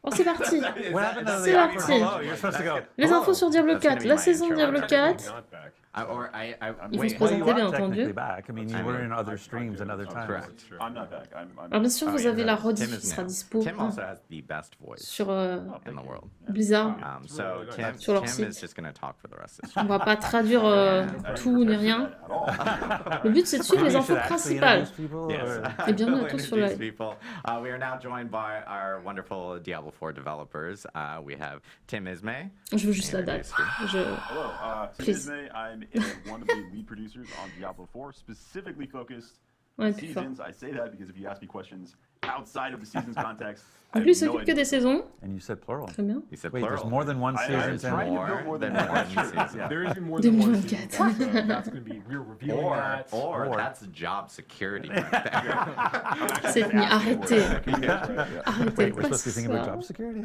Oh, c'est parti. What happened to C'est the awkward parti. hello? You're supposed to go. Les infos sur Diablo 4, la saison Diablo 4. Il faut se Well, you présenter, bien are technically entendu. back. I mean, you were in other streams and other times. Correct. I'm not back. Alors, bien sûr, vous avez la rediff Tim qui is sera new. dispo Tim also has the best voice sur in the world. Blizzard. So Tim, Sur leur Tim is site. just going to talk for the rest of this. On va pas traduire tout ni rien. Le but, c'est de suivre les Maybe you infos should actually principales. introduce people, Yes. or- Et bienvenue à We'll tous sur introduce live. people. We are now joined by our wonderful Diablo 4 developers. We have Tim Ismay. Je veux juste la date. Je... Hello, Tim Please. Ismay. I'm one of the lead producers on Diablo 4, specifically focused Ouais, on plus fort. seasons. I say that because if you ask me questions outside of the seasons context, I En have plus, il no s'occupe que idea. des saisons. And you said plural. Très bien. He said Wait, there's plural. more than one I- season. I'm trying to build more than one. one Sure. season. Yeah. There is more than one 2024. season, so that's going to be we're reviewing that. Or that's job security right there. C'est fini, arrêtez. Arrêtez. Wait, we're Quoi, supposed to be thinking about ça job security?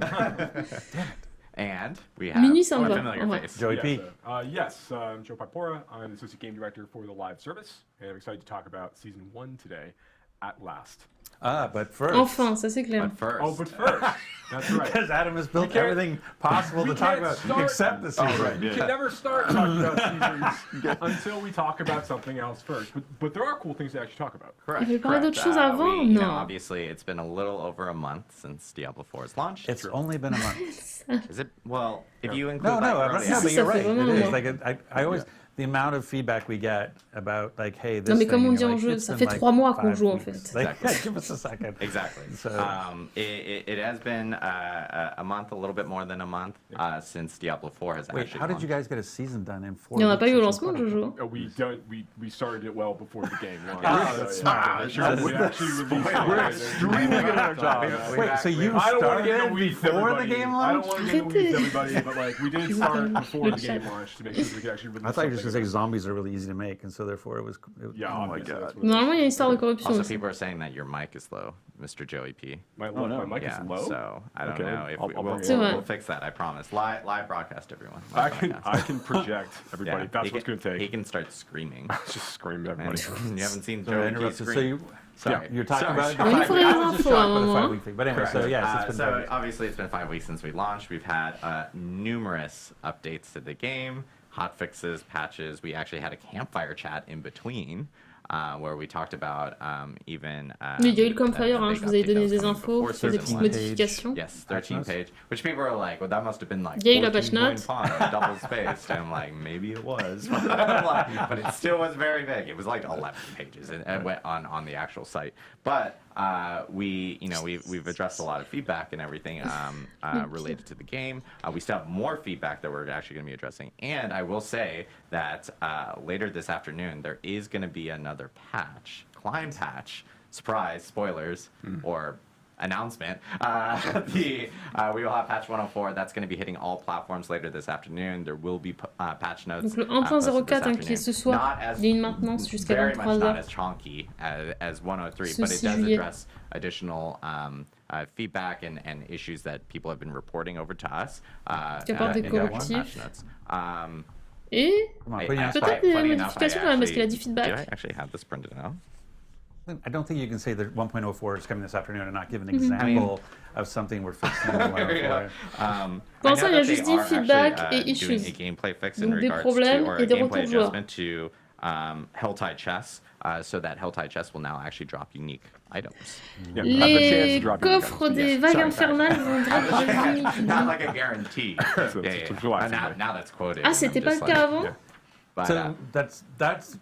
And we have Minuit, ça me a va. familiar Ouais. face. Joey P. Yes, I'm Joe Pipora. I'm the Associate Game Director for the live service, and I'm excited to talk about Season 1 today, at last. But first. Enfin, ça c'est clair. But first, Oh, but first, that's right. Because Adam has built can't- everything possible we to talk can't about start- except the season. right, You yeah. can never start talking about seasons until we talk about something else first. But there are cool things to actually talk about. correct. Il veut parler correct. d'autre chose avant? You know, Non. obviously, it's been a little over a month since Diablo 4's launched. It's only been a month. Is it? Well, if you include No, like, no, early no, Si, but ça you're fait right. vraiment It is. long. Like, I always, the amount of feedback we get about, like, hey, this Non, mais thing, comme on and dit you're en like, jeu, it's ça been fait like 3 mois qu'on 5 joue en weeks. fait. Like, Exactly. yeah, give us a second. Exactly. So- It has been a month, a little bit more than a month since Diablo 4 has Wait, actually how did you launched. guys get a season done in 4 Il n'y en a weeks? pas eu au That's lancement de incredible. Jojo. We started it well before the game launched. that's smart. Sure, we actually released it. We're extremely good at our job. Wait, so you I don't want to get in started the weeds, before the everybody. game I don't launched? want to get in the weeds, Arrêtez. everybody, but like we did start before the game launched to make sure we could actually release I thought you were just going to say something. zombies are really easy to make, and so therefore it was... Yeah, oh my obviously, God. that's what it is. Normalement, il y a une histoire de corruption Also, aussi. people are saying that your mic is low, Mr. Joey P. My no. mic Yeah, is low. so I don't Okay, know if I'll we'll, bring it up. we'll fix that. I promise. Live broadcast, everyone. I Live can broadcast. project everybody. Yeah, That's he what's can- going to take. He can start screaming. Just scream at Man, everybody. you haven't seen So Joey P interrupted. So scream. you, Sorry. you're talking Sorry. about... Oui, il the faut five- les I was just infos shocked à un by the moment. 5-week thing. But anyway, Correct. so yes, it's been 5 so weeks. obviously it's been 5 weeks since we launched. We've had numerous updates to the game, hot fixes, patches. We actually had a campfire chat in between. Where we talked about even. Mais il y a eu le campfire, the hein, big je vous ai update donné that was des coming infos before sur des season petites one. modifications. Yes, 13 page, which people are like, well, that must have been like Il y a eu la patch 14 note. point font, double spaced. And I'm like, maybe it was, but it still was very big. It was like 11 pages and went on the actual site. But we've addressed a lot of feedback and everything related to the game. We still have more feedback that we're actually going to be addressing. And I will say that later this afternoon there is going to be another patch. Climb patch, surprise, spoilers, or announcement. We will have patch 104. That's going to be hitting all platforms later this afternoon. There will be patch notes. Donc le 1.04 qui est ce soir, il y a une maintenance jusqu'à very much 23 not heures. as chunky as 103, Ce but it 6 does juillet. address additional feedback and issues that people have been reporting over to us. Qui apporte des in the actual correctifs. patch notes. Et Come on, I- put your- peut-être des funny enough, modifications I quand même, parce qu'il a actually- dit feedback. Do I actually have this printed out? I don't think you can say that 1.04 is coming this afternoon and not give an Mm-hmm. example of something we're fixing in 104. Pour I l'instant, know il y a that juste they dit are feedback actually, et doing issues. a gameplay fix in Donc des regards problèmes to, or et a des gameplay retours joueurs. adjustment to Helltide Chess, so that Helltide Chess will now actually drop unique items. Yeah, have the chance Les to drop your coffres guns. des Yes, vagues sorry. infernales vont drop des uniques. Not like a guarantee. So Yeah, it's yeah. relaxing, Now, right? now that's quoted. Ah, and c'était I'm pas just le cas like- avant? yeah. But, So that's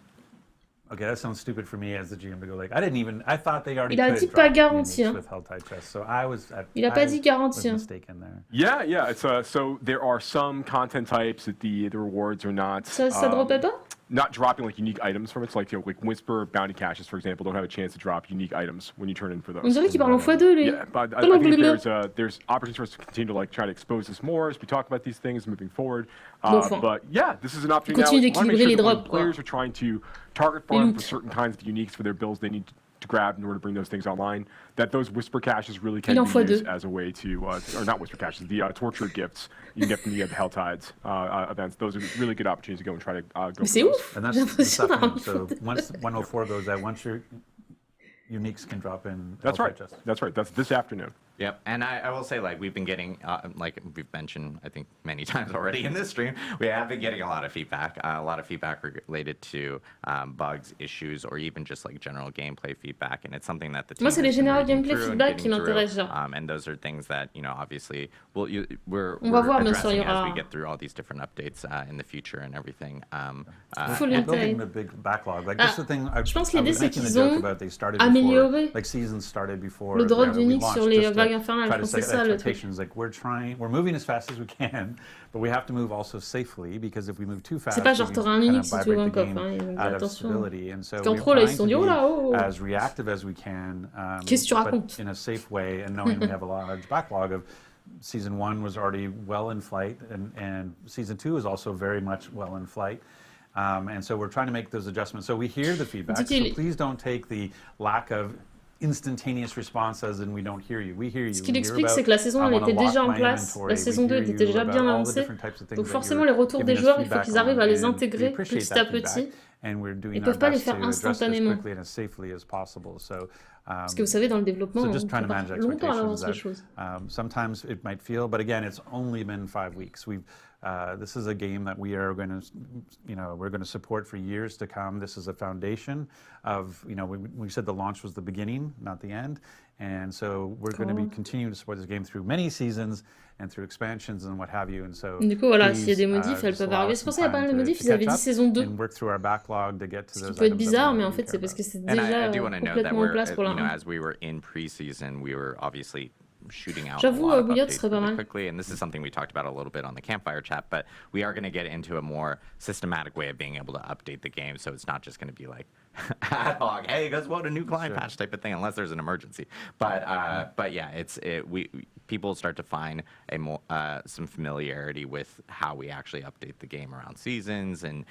okay. That sounds stupid for me as the GM to go like, I thought they already. Il a could dit drop pas uniques garanti, hein. with Helltide Chess, so I was. Il a pas dit garanti, was hein. mistaken there. Yeah. It's so there are some content types that the rewards are not. Ça dropait pas? Not dropping like unique items from it. So, like Whisper bounty caches, for example, don't have a chance to drop unique items when you turn in for those. On dirait qu'il parle en x2 lui. Yeah, but I think there's opportunities for us to continue to like try to expose this more as we talk about these things moving forward. Bon, But yeah, this is an opportunity. Continue Now, we wanna make d'équilibrer les sure that when drops, quoi. players are trying to target Les farm loots. for certain kinds of uniques for their builds they need to grab in order to bring those things online. That those Whisper caches really can Il en be faut used deux. as a way to, or not Whisper caches, the tortured gifts you can get from the Helltides events. Those are really good opportunities to go and try to go. Mais c'est for those. ouf! And J'ai that's this l'impression d'avoir afternoon. mis So once 104 goes out, once your uniques can drop in. That's Helltide right. Chess. That's right. That's this afternoon. Yep, and I will say, like, we've been getting, like we've mentioned, I think, many times already in this stream, we have been getting a lot of feedback related to bugs, issues, or even just, like, general gameplay feedback, and it's something that the team Moi, c'est les has been généraux reading gameplay through and feedback qui getting through, m'intéressent, genre. and those are things that, you know, obviously, we're On va voir, bien sûr, addressing il y as aura... we get through all these different updates in the future and everything. Full We're intake. building a big backlog. Like, this is the thing I Je pense was l'idée, c'est making the qu'ils joke ont about. They started amélioré before, like seasons started before le drop we d'Unix launched, sur les just to vagues infernales. try Je to pense que c'est set ça le truc. expectations. Like, we're moving as fast as we can, but we have to move also safely, because if we move too fast, C'est pas genre we t'auras un kind Unix of si tu ouvres un vibrate the coffre, game hein, ils vont dire out of attention. stability. And so Parce qu'en we're pro, là, ils trying se sont to dit, oh là, oh, oh. be as reactive as we can, Qu'est-ce que tu but racontes? in a safe way, and knowing we have a large backlog of Season 1 was already well in flight, and Season 2 is also very much well in flight. And so we're trying to make those adjustments. So we hear the feedback, so please don't take the lack of instantaneous response as in we don't hear you. We hear you. Ce qu'il explique, c'est que la saison, elle était déjà en place. La saison 2 était déjà bien lancée. Donc forcément, les retours des joueurs, il faut qu'ils arrivent à les intégrer petit à petit. Ils ne peuvent pas les faire instantanément. Parce que vous savez, dans le développement, on prépare longtemps à l'avance les choses. Sometimes it might feel, but again, it's only been 5 weeks. This is a game that we are going to, we're going to support for years to come. This is a foundation of, we said the launch was the beginning, not the end. And so we're going to be continuing to support this game through many seasons and through expansions and what have you. And so du coup, voilà, s'il y a des modifs, elles peuvent arriver. C'est pour ça qu'il y a pas mal de modifs. Ils avaient dit saison 2. Ce qui peut être bizarre, mais en fait, c'est parce que c'est déjà complètement en place pour l'instant. As we were in pre-season, we were obviously shooting out J'avoue, a lot of Bouillotte updates serait pas really mal. quickly, and this is something we talked about a little bit on the campfire chat, but we are going to get into a more systematic way of being able to update the game, so it's not just going to be like ad hoc, hey, guess what, a new client patch type of thing, unless there's an emergency. But yeah, people start to find some familiarity with how we actually update the game around seasons and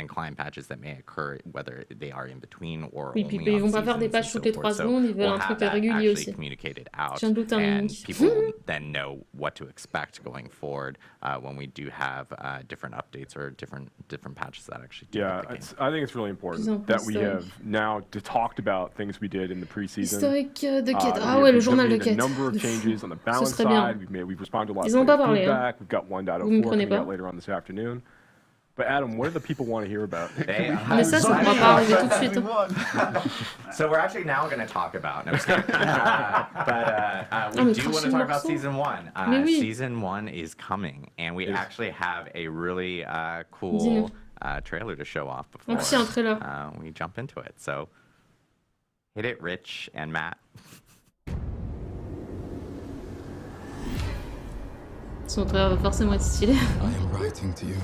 client patches that may occur, whether they are in between or oui, only puis ils on vont pas faire des seasons patchs and so toutes les 3 forth. So secondes, ils veulent we'll un have truc that régulier actually aussi. communicated out, J'ai un doute, and people then know what to expect going forward when we do have different updates or different patches that actually do Yeah, the game. I think it's really important that we have now talked about things we did in the preseason. Historique de quête. Ah ouais, le journal de quête. A number of changes on the balance side. We've responded to a lot Ils ont pas of parlé, feedback. We've got 1.04 coming pas. out later on this afternoon. But Adam, what do the people want to hear about? Mais ça pourra pas arriver tout de suite. So we're actually now going to talk about. No, I'm just kidding. We do want to talk about season 1. Oui. Season 1 is coming, and we actually have a really cool trailer to show off before un trailer. we jump into it. So hit it, Rich and Matt. Son trailer va forcément être stylé. I am writing to you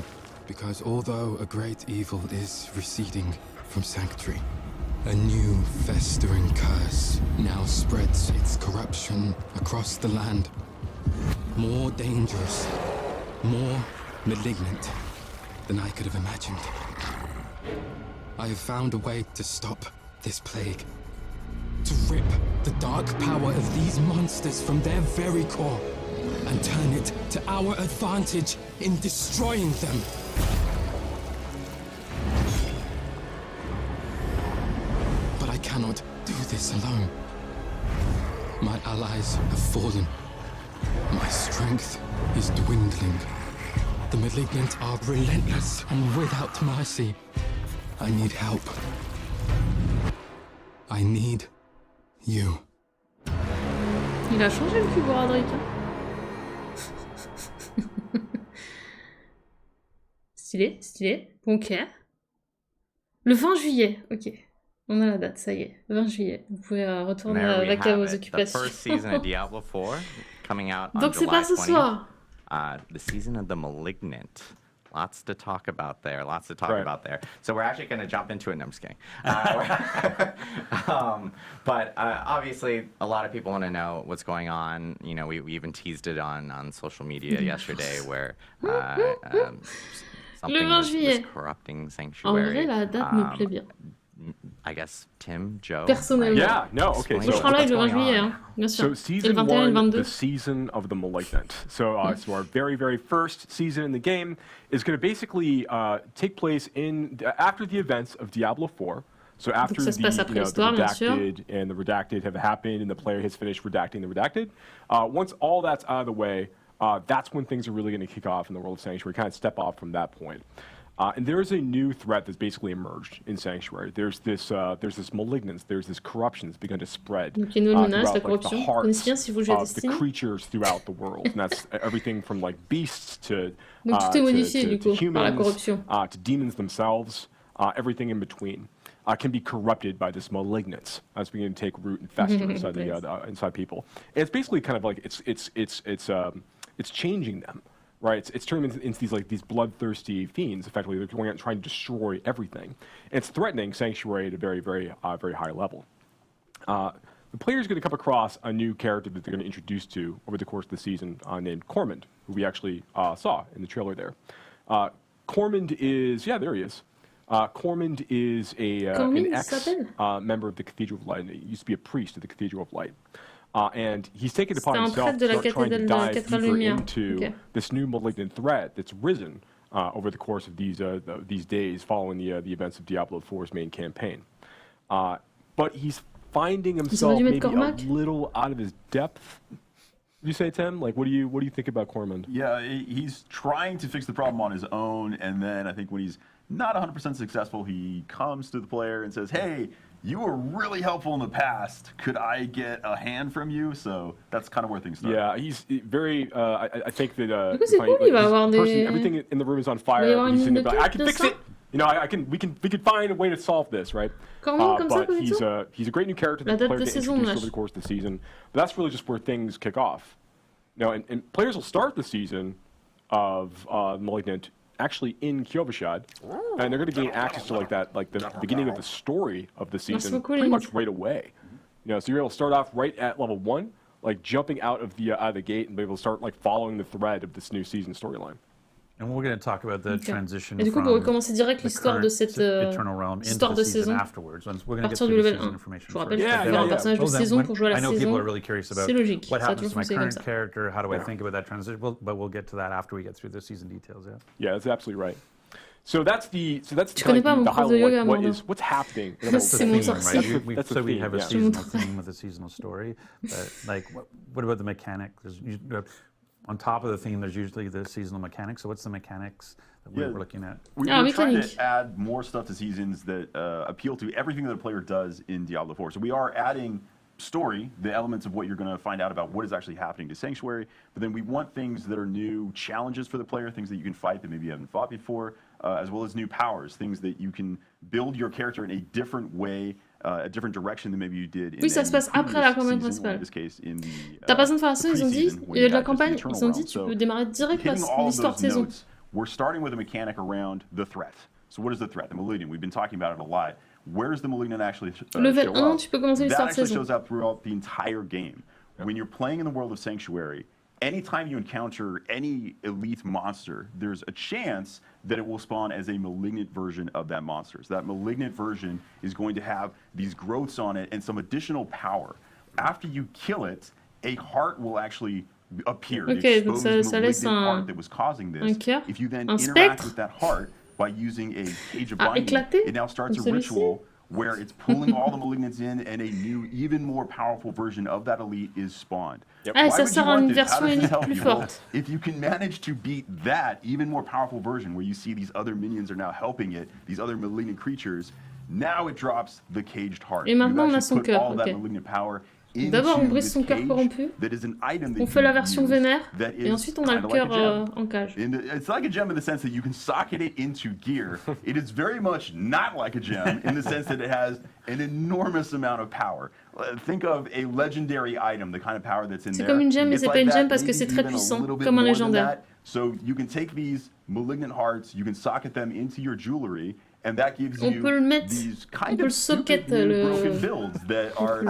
because although a great evil is receding from Sanctuary, a new festering curse now spreads its corruption across the land. More dangerous, more malignant than I could have imagined. I have found a way to stop this plague, to rip the dark power of these monsters from their very core, and turn it to our advantage in destroying them. But I cannot do this alone. My allies have fallen. My strength is dwindling. The malignant are relentless and without mercy. I need help. I need you. Il a changé le cul pour Adric. Stylé. Ok. Le 20 juillet, ok. On a la date, ça y est. 20 juillet. Vous pouvez retourner avec vos occupations. The first season of Diablo 4 coming out on Donc c'est July pas ce 20th. soir. The season of the Malignant. Lots to talk about there. So we're actually going to jump into it. No, I'm just kidding. But obviously, a lot of people want to know what's going on. You know, we even teased it on social media yesterday where something was corrupting Sanctuary. En vrai, la date me plaît bien. I guess Tim, Joe. Personnellement. Yeah, no, okay. Je serai live le 20 juillet, hein, bien sûr. So season 1, the season of the Malignant. So, so our very, very first season in the game is going to basically take place after the events of Diablo 4. So after Donc ça se passe après the l'histoire, bien sûr. redacted and the redacted have happened and the player has finished redacting the redacted, once all that's out of the way, that's when things are really going to kick off in the world of Sanctuary, kind of step off from that point. And there is a new threat that's basically emerged in Sanctuary. There's this malignance, there's this corruption that's begun to spread Donc il y a une nouvelle menace, la throughout like, the corruption. hearts Connaissez bien si vous jouez à of the Destiny. creatures throughout the world. And that's everything from like beasts to Donc tout est modifié du coup par la humans, corruption. to demons themselves, everything in between. Can be corrupted by this malignance as beginning to take root and fester inside inside people. And it's basically kind of like it's changing them, right? It's turning them into these bloodthirsty fiends. Effectively, they're going out and trying to destroy everything. And it's threatening Sanctuary at a very, very, very high level. The player's going to come across a new character that they're going to introduce to over the course of the season named Cormund, who we actually saw in the trailer there. Cormund is, there he is. Cormund is an ex-member of the Cathedral of Light. He used to be a priest of the Cathedral of Light. And he's taken it upon himself to start trying to dive deeper into this new malignant threat that's risen over the course of these days following the events of Diablo 4's main campaign. But he's finding himself maybe a little out of his depth. You say, Tim? Like, what do you think about Cormund? Yeah, he's trying to fix the problem on his own, and then I think when he's not 100% successful, he comes to the player and says, "Hey, you were really helpful in the past. Could I get a hand from you?" So that's kind of where things start. Yeah, he's very. I think that everything in the room is on fire. He's sitting there, I can fix it. You know, we can find a way to solve this, right? But he's a great new character that the player gets introduced over the course of the season. But that's really just where things kick off. Now, and players will start the season of Malignant actually in Kyovashad, and they're going to gain access to like the beginning of the story of the season pretty much right away. You know, so you're able to start off right at level 1, like jumping out of the gate and be able to start like following the thread of this new season storyline. And we're going to talk about the transition Et du coup, pour recommencer direct l'histoire de cette histoire de saison, à partir du level 1. Je vous rappelle qu'il faut faire un personnage de saison pour jouer à la saison. C'est logique. What Ça a happens toujours to my fonctionné comme current ça. character? How do I think about that transition? But we'll get to that after we get through the season details. Yeah, that's absolutely right. So that's the connais pas mon prof de yoga, what's happening. C'est mon sorcier. So we have a seasonal theme with a seasonal story. But like, what about the mechanic? On top of the theme, there's usually the seasonal mechanics. So what's the mechanics that we're looking at? We're trying to add more stuff to seasons that appeal to everything that a player does in Diablo 4. So we are adding story, the elements of what you're going to find out about what is actually happening to Sanctuary, but then we want things that are new challenges for the player, things that you can fight that maybe you haven't fought before, as well as new powers, things that you can build your character in a different way, a different direction than maybe you did in ça se passe après la campagne principale. T'as pas besoin de faire ça, ils ont dit, il y a de la campagne, ils ont dit tu peux démarrer direct l'histoire de saison. We're starting with a mechanic around the threat. So what is the threat? The Malignant. We've been talking about it a lot. Where does the Malignant actually Level 1, tu peux commencer l'histoire de saison. That actually saison. shows up throughout the entire game. When you're playing in the world of Sanctuary, anytime you encounter any elite monster, there's a chance that it will spawn as a malignant version of that monster. So that malignant version is going to have these growths on it and some additional power. After you kill it, a heart will actually appear. Okay, donc ça laisse heart that was causing this. Cœur, if you then un interact spectre. with that heart by using a cage of binding, it now starts a comme ritual where it's pulling all the malignants in and a new, even more powerful version of that elite is spawned. Ah, ça sert à une version élite plus forte. If you can manage to beat that even more powerful version where you see these other minions are now helping it, these other malignant creatures, now it drops the caged heart. Et maintenant on a son cœur, ok. D'abord on brise son cœur corrompu, on fait la version vénère, et ensuite on a le cœur en cage. It's like a gem in the sense that you can socket it into gear. It is very much not like a gem in the sense that it has an enormous amount of power. Think of a legendary item, the kind of power that's in there. C'est comme une gemme, mais c'est pas une gemme parce que c'est très puissant, comme un légendaire. So you can take these malignant hearts, you can socket them into your jewelry, and that gives you these kind of stupid broken builds that are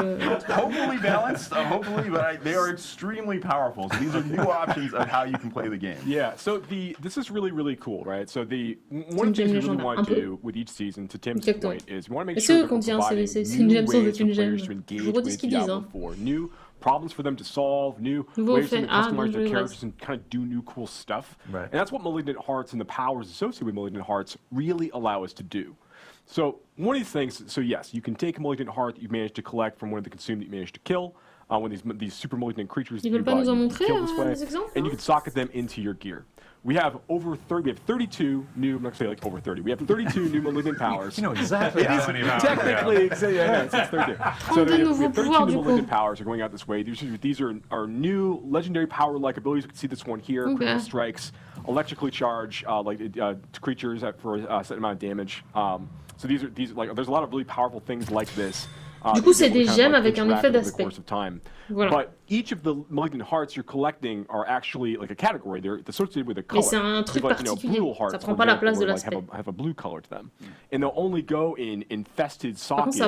hopefully balanced, hopefully, but they are extremely powerful. So these are new options of how you can play the game. Yeah, so this is really, really cool, right? So one of the things we really want to do with each season, to Tim's point, is we want to make sure that we're providing new ways for players to engage with Diablo 4, new problems for them to solve, new ways for them to customize their characters and kind of do new cool stuff. Right. And that's what Malignant Hearts and the powers associated with Malignant Hearts really allow us to do. So one of these things, so yes, you can take a malignant heart that you've managed to collect from one of the consumed that you managed to kill, one of these super malignant creatures that you kill this way, and you can socket them into your gear. We have over 30. We have 32 new. I'm not gonna say like over 30. We have 32 new malignant powers. You know exactly how many powers. Technically, it's 32. So we have 32 new malignant powers are going out this way. These are new legendary power-like abilities. You can see this one here. Critical strikes, electrically charge creatures for a set amount of damage. So these like there's a lot of really powerful things like this. Du coup, c'est des gemmes avec un effet d'aspect. Voilà. But each of the malignant hearts you're collecting are actually like a category. They're associated with a color. Mais c'est un truc particulier. Ça prend pas la place de l'aspect. Have a blue color to them, and they'll only go in infested sockets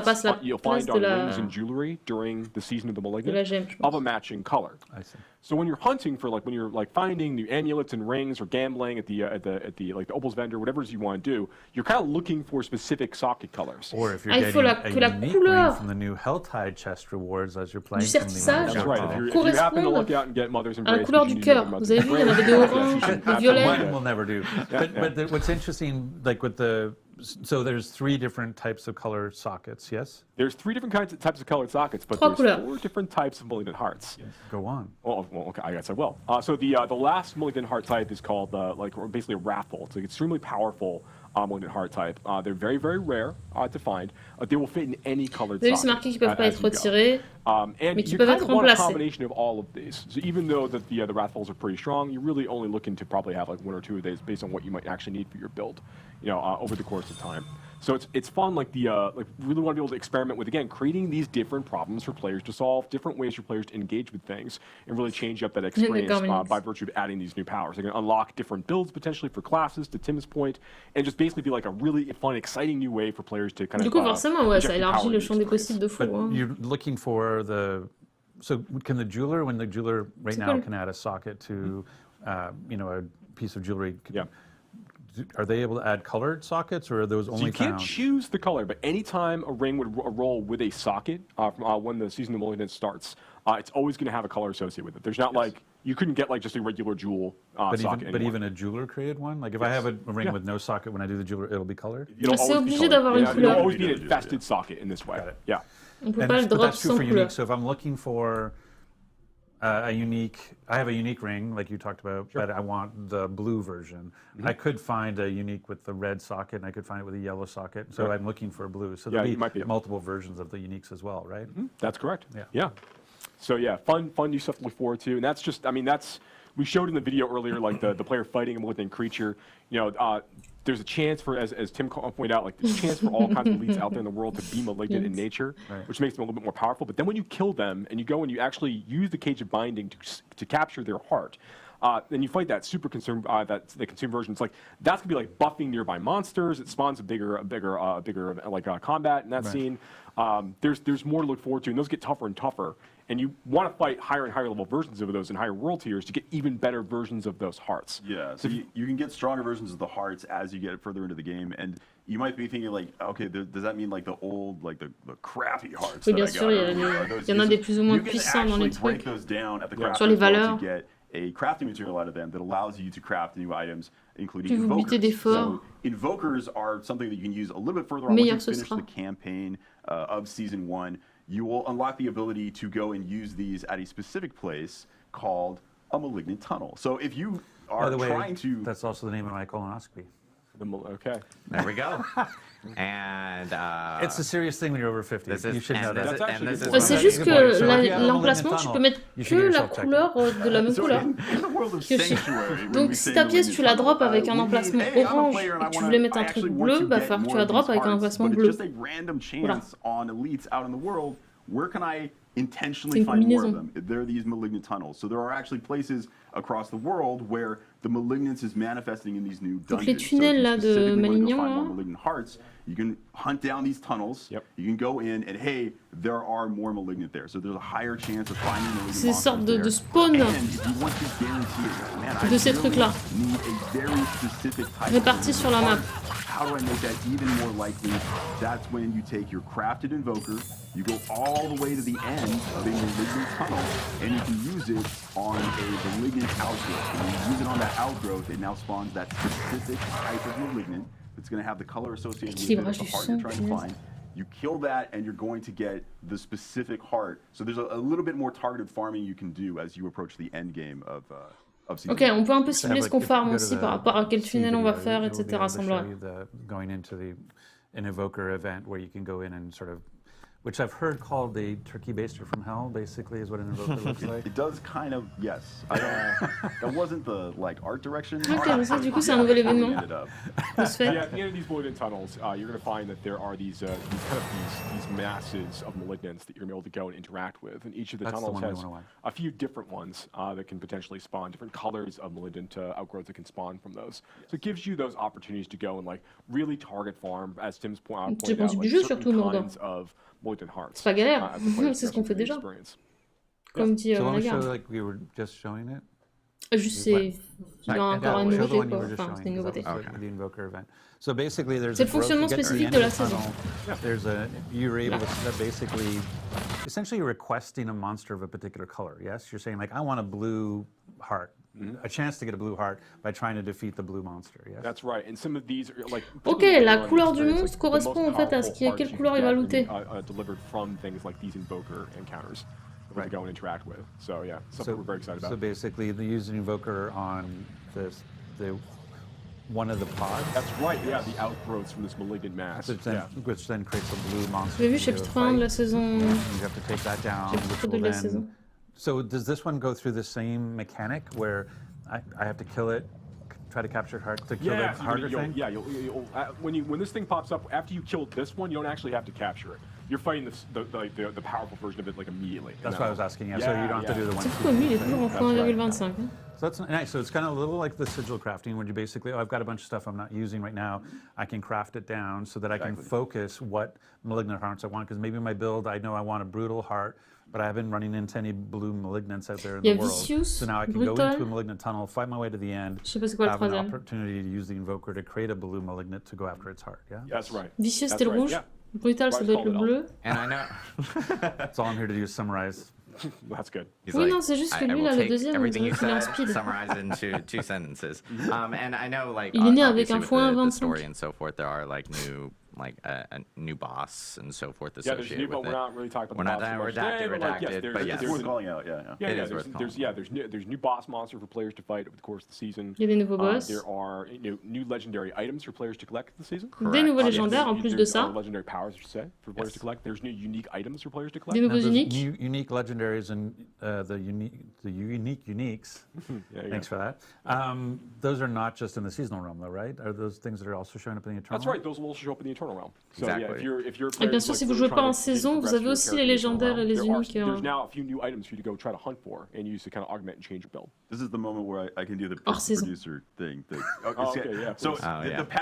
you'll find on rings and jewelry during the season of the malignant of a matching color. I see. So when you're hunting for when you're finding new amulets and rings or gambling at the opals vendor, whatever it is you want to do, you're kind of looking for specific socket colors. Or if you're getting a unique ring from the new Helltide chest rewards as you're playing. That's right. If you happen to look out and get Mother's Embrace, la couleur du cœur. Vous avez vu, il y en avait des oranges, des violets. Mine will never do. But what's interesting, like with the so there's 3 different types of color sockets, yes? There's 3 different types of colored sockets, but there's 4 different types of malignant hearts. Yes. Go on. Well, okay, I guess I will. So the last malignant heart type is called basically a raffle. It's an extremely powerful malignant heart type. They're very, very rare to find. They will fit in any colored socket. C'est marqué qu'ils peuvent pas être retirés, mais qu'ils peuvent être remplacés. remplacés. A combination of all of these. So even though the raffles are pretty strong, you're really only looking to probably have like 1 or 2 of these based on what you might actually need for your build, over the course of time. So it's fun, really want to be able to experiment with, again, creating these different problems for players to solve, different ways for players to engage with things, and really change up that experience by virtue of adding these new powers. They're going to unlock different builds potentially for classes, to Tim's point, and just basically be like a really fun, exciting new way for players to kind of. Du coup, forcément, ouais, ça élargit le champ des possibles de fou. But you're looking for so can the jeweler, when the jeweler right now can add a socket to, a piece of jewelry. Yeah. Are they able to add colored sockets, or are those only found? So you can't choose the color, but anytime a ring would roll with a socket when the season of malignant starts, it's always going to have a color associated with it. There's not you couldn't get just a regular jewel socket. But even a jeweler created one? Like if I have a ring with no socket, when I do the jeweler, it'll be colored? C'est obligé d'avoir une couleur. It'll always be an infested socket in this way. Got it. Yeah. On peut pas le but drop that's true sans for couleur. unique. So if I'm looking for I have a unique ring, like you talked about, but I want the blue version. I could find a unique with the red socket, and I could find it with a yellow socket. So I'm looking for a blue. So there'll be multiple versions of the uniques as well, right? That's correct. Yeah. So fun new stuff to look forward to, and that's just, we showed in the video earlier, like the player fighting a malignant creature. There's a chance for, as Tim pointed out, there's a chance for all kinds of elites out there in the world to be malignant in nature, which makes them a little bit more powerful. But then when you kill them and you go and you actually use the Cage of Binding to capture their heart, then you fight that super consume the consume version. It's that's gonna be buffing nearby monsters. It spawns a bigger combat in that scene. There's more to look forward to, and those get tougher and tougher. And you want to fight higher and higher level versions of those in higher world tiers to get even better versions of those hearts. Yeah, so you can get stronger versions of the hearts as you get further into the game, and you might be thinking okay, does that mean the old, the crappy hearts? Oui, bien sûr, il y en a des plus ou moins puissants dans les trucs. Sur les valeurs. A crafting material out of them that allows you to craft new items, including Puis vous butez des invokers. forts. So invokers are something that you can use a little bit further on. Once you finish the campaign of Season 1, you will unlock the ability to go and use these at a specific place called a malignant tunnel. So if you are trying to... That's also the name of my colonoscopy. Okay. There we go. And it's a serious thing when you're over 50. You should know that. C'est juste que l'emplacement, tu peux mettre que la couleur de la même couleur. Donc si ta pièce, tu la drops avec un emplacement orange et que tu voulais mettre un truc bleu, il va falloir que tu la drops avec un emplacement bleu. Voilà. Where can I intentionally find more of them? There are these malignant tunnels. So there are actually places across the world where the malignance is manifesting in these new dungeons. Les tunnels là de Malignon, malignant hearts, you can hunt down these tunnels. Yep. You can go in and hey, there are more malignant there. So there's a higher chance of finding malignant c'est une sorte de spawn de ces trucs-là, répartis sur la map. How do I make that even more likely? That's when you take your crafted invoker, you go all the way to the end of a malignant tunnel, and you can use it on a malignant outgrowth. When you use it on that outgrowth, it now spawns that specific type of malignant that's going to have the color associated with it, the heart you're trying to find. You kill that, and you're going to get the specific heart. So there's a little bit more targeted farming you can do as you approach the end game of season. Ok, on peut un peu cibler ce qu'on farm aussi par rapport à quel tunnel on va faire, etc. Semblerait. Going into an Invoker event where you can go in and sort of, which I've heard called the turkey baster from hell, basically, is what an Invoker looks like. It does kind of, yes. That wasn't the art direction. Ok, donc ça, du coup, c'est un nouvel événement. Yeah, at the end of these Malignant tunnels, you're going to find that there are these masses of malignants that you're going to be able to go and interact with, and each of the tunnels has a few different ones that can potentially spawn different colors of malignant outgrowth that can spawn from those. So it gives you those opportunities to go and like really target farm, as Tim's pointed out, like certain kinds of malignant hearts. C'est pas galère, c'est ce qu'on fait déjà. Comme dit So let me show Nagar. like we were just showing it. Juste, il y a encore une nouveauté, quoi. Enfin, c'est une nouveauté. The Invoker event. So basically, there's C'est le fonctionnement spécifique de la saison. You're able to basically, essentially, you're requesting a monster of a particular color. Yes, you're saying like, I want a blue heart. A chance to get a blue heart by trying to defeat the blue monster. Yes. That's right. And some of these are like. Ok, la couleur du monstre correspond en fait à quelle couleur il va looter. Delivered from things like these Invoker encounters. To go and interact with. So yeah, something we're very excited about. So basically, they use an Invoker on the one of the pods. That's right. Yeah, the outgrowths from this malignant mass. Which then creates a blue monster. J'ai vu chapitre 1 de la saison. You have to take that down. Chapitre 2 de la saison. So does this one go through the same mechanic where I have to kill it, try to capture heart to kill the harder thing? Yeah, when this thing pops up, after you kill this one, you don't actually have to capture it. You're fighting the powerful version of it like immediately. That's what I was asking. Yeah, so you don't have to do the one. C'est cool, il est toujours en 1,25. So that's nice. So it's kind of a little like the sigil crafting, where you basically, I've got a bunch of stuff I'm not using right now. I can craft it down so that I can focus what malignant hearts I want. Because maybe my build, I know I want a brutal heart, but I haven't running into any blue malignants out there in the world. So now I can go into a malignant tunnel, fight my way to the end, have an opportunity to use the Invoker to create a blue malignant to go after its heart. Yeah. That's right. Vicious, c'était le rouge. Brutal, ça doit être le bleu. And I know. That's all I'm here to do is summarize. That's good. Oui, non, c'est juste que lui, là, le deuxième, on dirait qu'il est en speed. Summarize into 2 sentences. And I know, like, il est né avec un the story and so forth, there are like a new boss and so forth associated with it. We're not really talking about the boss. We're redacted, but yes. It's worth calling out, There's new boss monster for players to fight over the course of the season. Il y a des nouveaux boss. There are new legendary items for players to collect this season. Des nouveaux légendaires en plus de ça. Legendary powers, I should say, for players to collect. There's new unique items for players to collect. Des nouveaux uniques. Unique legendaries and the unique uniques. Thanks for that. Those are not just in the seasonal realm, though, right? Are those things that are also showing up in the eternal? That's right. Those will also show up in the eternal realm. So exactly. If you're Et bien sûr, si vous jouez pas en saison, vous avez aussi les légendaires et les uniques. There's now a few new items for you to go try to hunt for and use to kind of augment and change your build. This is the moment where I can do the season. producer thing. Yeah. So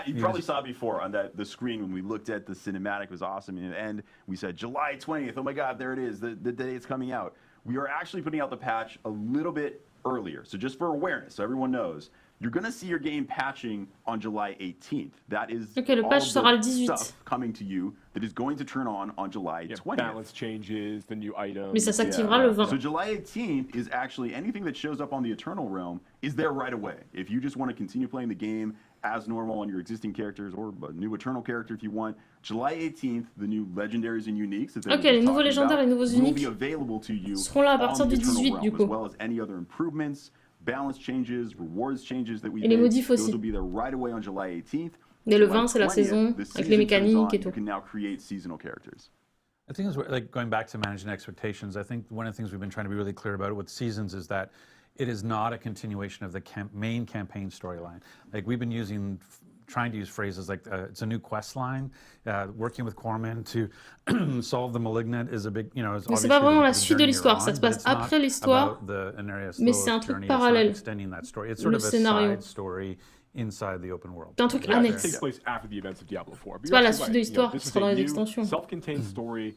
you probably saw before on the screen when we looked at the cinematic, it was awesome. And we said July 20th. Oh my God, there it is, the day it's coming out. We are actually putting out the patch a little bit earlier. So just for awareness, so everyone knows. You're going to see your game patching on July 18th. That is le patch sera le 18. Stuff coming to you that is going to turn on July 20th. Balance changes, the new items. Mais ça s'activera le 20. So July 18th is actually anything that shows up on the Eternal Realm is there right away. If you just want to continue playing the game as normal on your existing characters or a new Eternal character if you want, July 18th, the new legendaries and uniques that les nouveaux légendaires et nouveaux will be uniques available to you seront là à partir du 18 du coup. As well as any other improvements, balance changes, rewards changes that we et les modifs those aussi. will be there right away on July 18th. Et le 20, c'est la saison, avec les mécaniques et tout. You can now create seasonal characters. I think it's like going back to managing expectations. I think one of the things we've been trying to be really clear about with seasons is that it is not a continuation of the main campaign storyline. Like we've been trying to use phrases like it's a new quest line. Working with Corman to solve the malignant is a big, you know. Mais c'est pas vraiment la suite de l'histoire. Ça se passe après l'histoire, mais c'est un truc parallèle. It's sort of a side story inside the open world. C'est un truc annexe. Takes place after the events of Diablo 4. C'est pas la suite de l'histoire qui sera dans les extensions. Self-contained story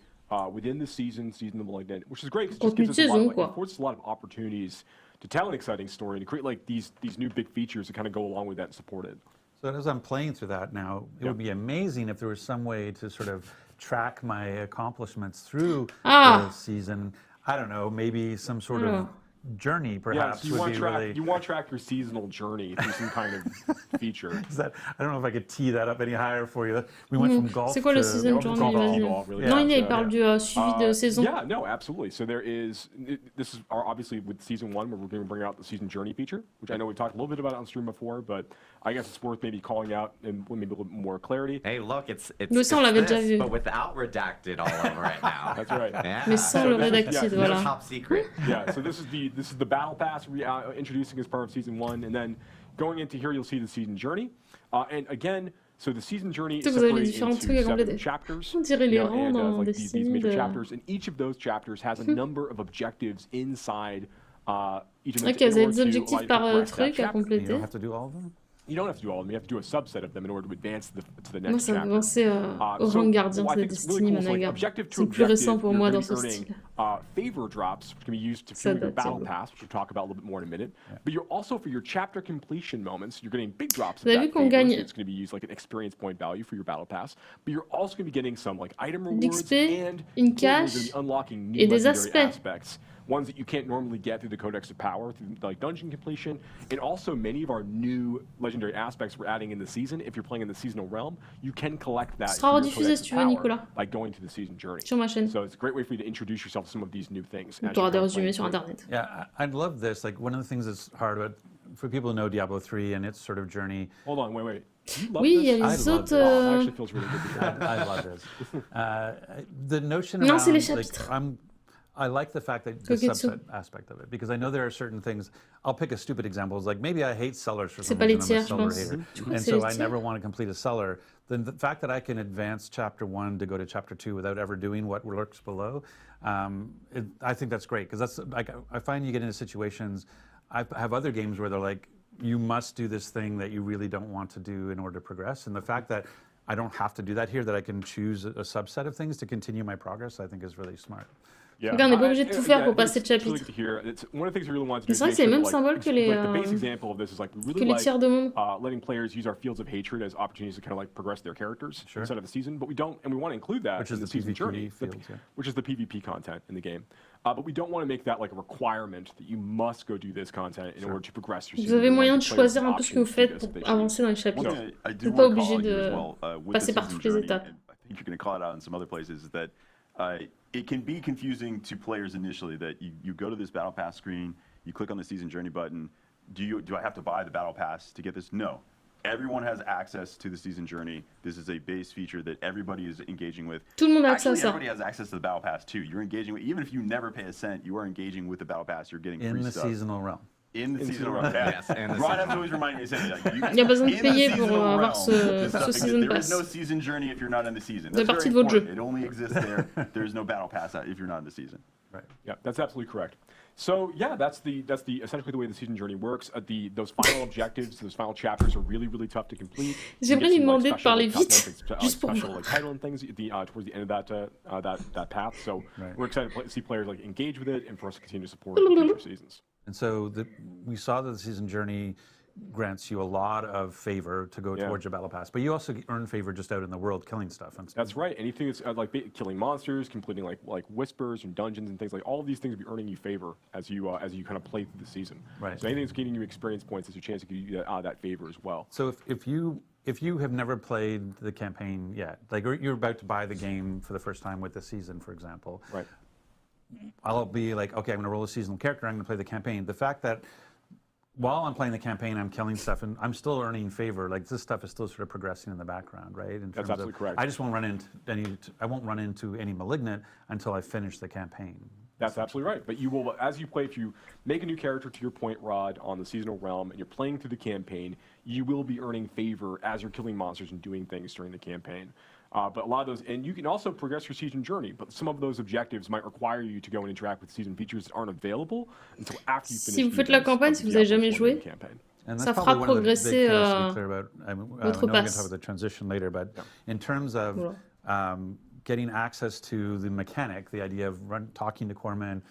within the season of Malignant, which is great because it just gives us a lot of opportunities to tell an exciting story and to create like these new big features that kind of go along with that and support it. So as I'm playing through that now, it would be amazing if there was some way to sort of track my accomplishments through the season. I don't know, maybe some sort of journey, perhaps, you would want be track, really... You want to track your seasonal journey through some kind of feature. I don't know if I could tee that up any higher for you. We went from golf C'est quoi to... le season journey? Really. Non, il parle du suivi de saison. Yeah, no, absolutely. So there is, this is obviously with season 1, where we're going to bring out the season journey feature, which I know we've talked a little bit about on stream before, but I guess it's worth maybe calling out and maybe a little bit more clarity. Hey, look, it's ça, on l'avait déjà vu. but without redacted all over it now. That's right. Yeah. Mais sans le rédacted, voilà. Top secret. Yeah, so this is the battle pass introducing as part of season 1, and then going into here you'll see the season journey, and again, so the season journey is separated into 7 chapters. On dirait les rangs and dans like des these major signes. chapters, and each of those chapters has a number of objectives inside each of them. Ok, vous avez des objectifs par truc à You compléter. don't have to do all of them? You don't have to do all of them. You have to do a subset of them in order to advance to the Moi, next ça me chapter. fait penser au rang gardien de Destiny Managa. C'est plus récent pour moi dans ce style. Favor drops, which can be used to fuel your battle pass, which we'll talk about a little bit more in a minute. Yeah. But you're also, for your chapter completion moments, you're getting big drops of that favor. It's going to be used like an experience point value for your battle pass. But you're also going to be getting some like item rewards and une cache unlocking new et des legendary aspects. Ones that you can't normally get through the Codex of Power, through like dungeon completion, and also many of our new legendary aspects we're adding in the season. If you're playing in the seasonal realm, you can collect that sera rediffusé si tu veux, Nicolas, by going to the season journey. Sur ma chaîne. So it's a great way for you to introduce yourself to some of these new things. Tu auras des résumés sur internet. Yeah, I love this. Like one of the things that's hard about for people who know Diablo 3 and its sort of journey. Hold on, wait. You love Oui, il y a this? les autres. That actually feels really good. I love this. The notion Non, c'est les around, chapitres. like, I like the fact that the subset aspect of it, because I know there are certain things. I'll pick a stupid example. It's like maybe I hate sellers for some reason. I'm a seller hater, and so I never want to complete a seller. Then the fact that I can advance chapter 1 to go to chapter 2 without ever doing what lurks below, I think that's great, because that's like I find you get into situations. I have other games where they're like, you must do this thing that you really don't want to do in order to progress, and the fact that I don't have to do that here, that I can choose a subset of things to continue my progress, I think is really smart. Yeah. Regarde, on n'est pas obligé de tout faire pour passer de chapitre. One of the things we really want to do C'est vrai que c'est les mêmes symboles que les tiers de monde. Letting players use our fields of hatred as opportunities to kind of like progress their characters inside of the season, but we don't, and we want to include that in the season journey, which is the PvP content in the game. But we don't want to make that like a requirement that you must go do this content in order to progress your season. Vous avez moyen de choisir un peu ce que vous faites pour avancer dans les chapitres. Vous n'êtes pas obligé de passer par toutes les étapes. I think you're going to call it out in some other places that it can be confusing to players initially that you go to this battle pass screen, you click on the season journey button. Do I have to buy the battle pass to get this? No. Everyone has access to the season journey. This is a base feature that everybody is engaging with. Tout le monde a accès à ça. Everybody has access to the battle pass too. You're engaging with, even if you never pay a cent, you are engaging with the battle pass. You're getting free stuff. In the seasonal realm. In the seasonal realm, yes. Rod has always reminded me, il n'y a pas besoin de payer pour avoir ce season pass. There is no season journey if you're not in the season. That's partie de votre jeu. It only exists there. There's no battle pass if you're not in the season. Right. Yeah, that's absolutely correct. So yeah, that's the essentially the way the season journey works. Those final objectives, those final chapters are really tough to complete. J'aimerais lui demander de parler vite, juste pour special title and things towards the end of that path. So we're excited to see players like engage with it and for us to continue to support future seasons. And so we saw that the season journey grants you a lot of favor to go towards your battle pass, but you also earn favor just out in the world killing stuff. That's right. Anything that's like killing monsters, completing like whispers and dungeons and things, like all of these things will be earning you favor as you kind of play through the season. Right. So anything that's getting you experience points is your chance to give you that favor as well. So if you have never played the campaign yet, like you're about to buy the game for the first time with the season, for example, right? I'll be like, okay, I'm going to roll a seasonal character. I'm going to play the campaign. The fact that while I'm playing the campaign, I'm killing stuff, and I'm still earning favor. Like this stuff is still sort of progressing in the background, right? That's absolutely correct. I just won't run into any malignant until I finish the campaign. That's absolutely right. But you will, as you play, if you make a new character, to your point, Rod, on the seasonal realm, and you're playing through the campaign, you will be earning favor as you're killing monsters and doing things during the campaign. But a lot of those, and you can also progress your season journey, but some of those objectives might require you to go and interact with season features that aren't available until after you finish. Si vous faites la campagne, si vous n'avez jamais joué, ça fera progresser votre pass. Talk about the transition later, but in terms of getting access to the mechanic, the idea of talking to core men,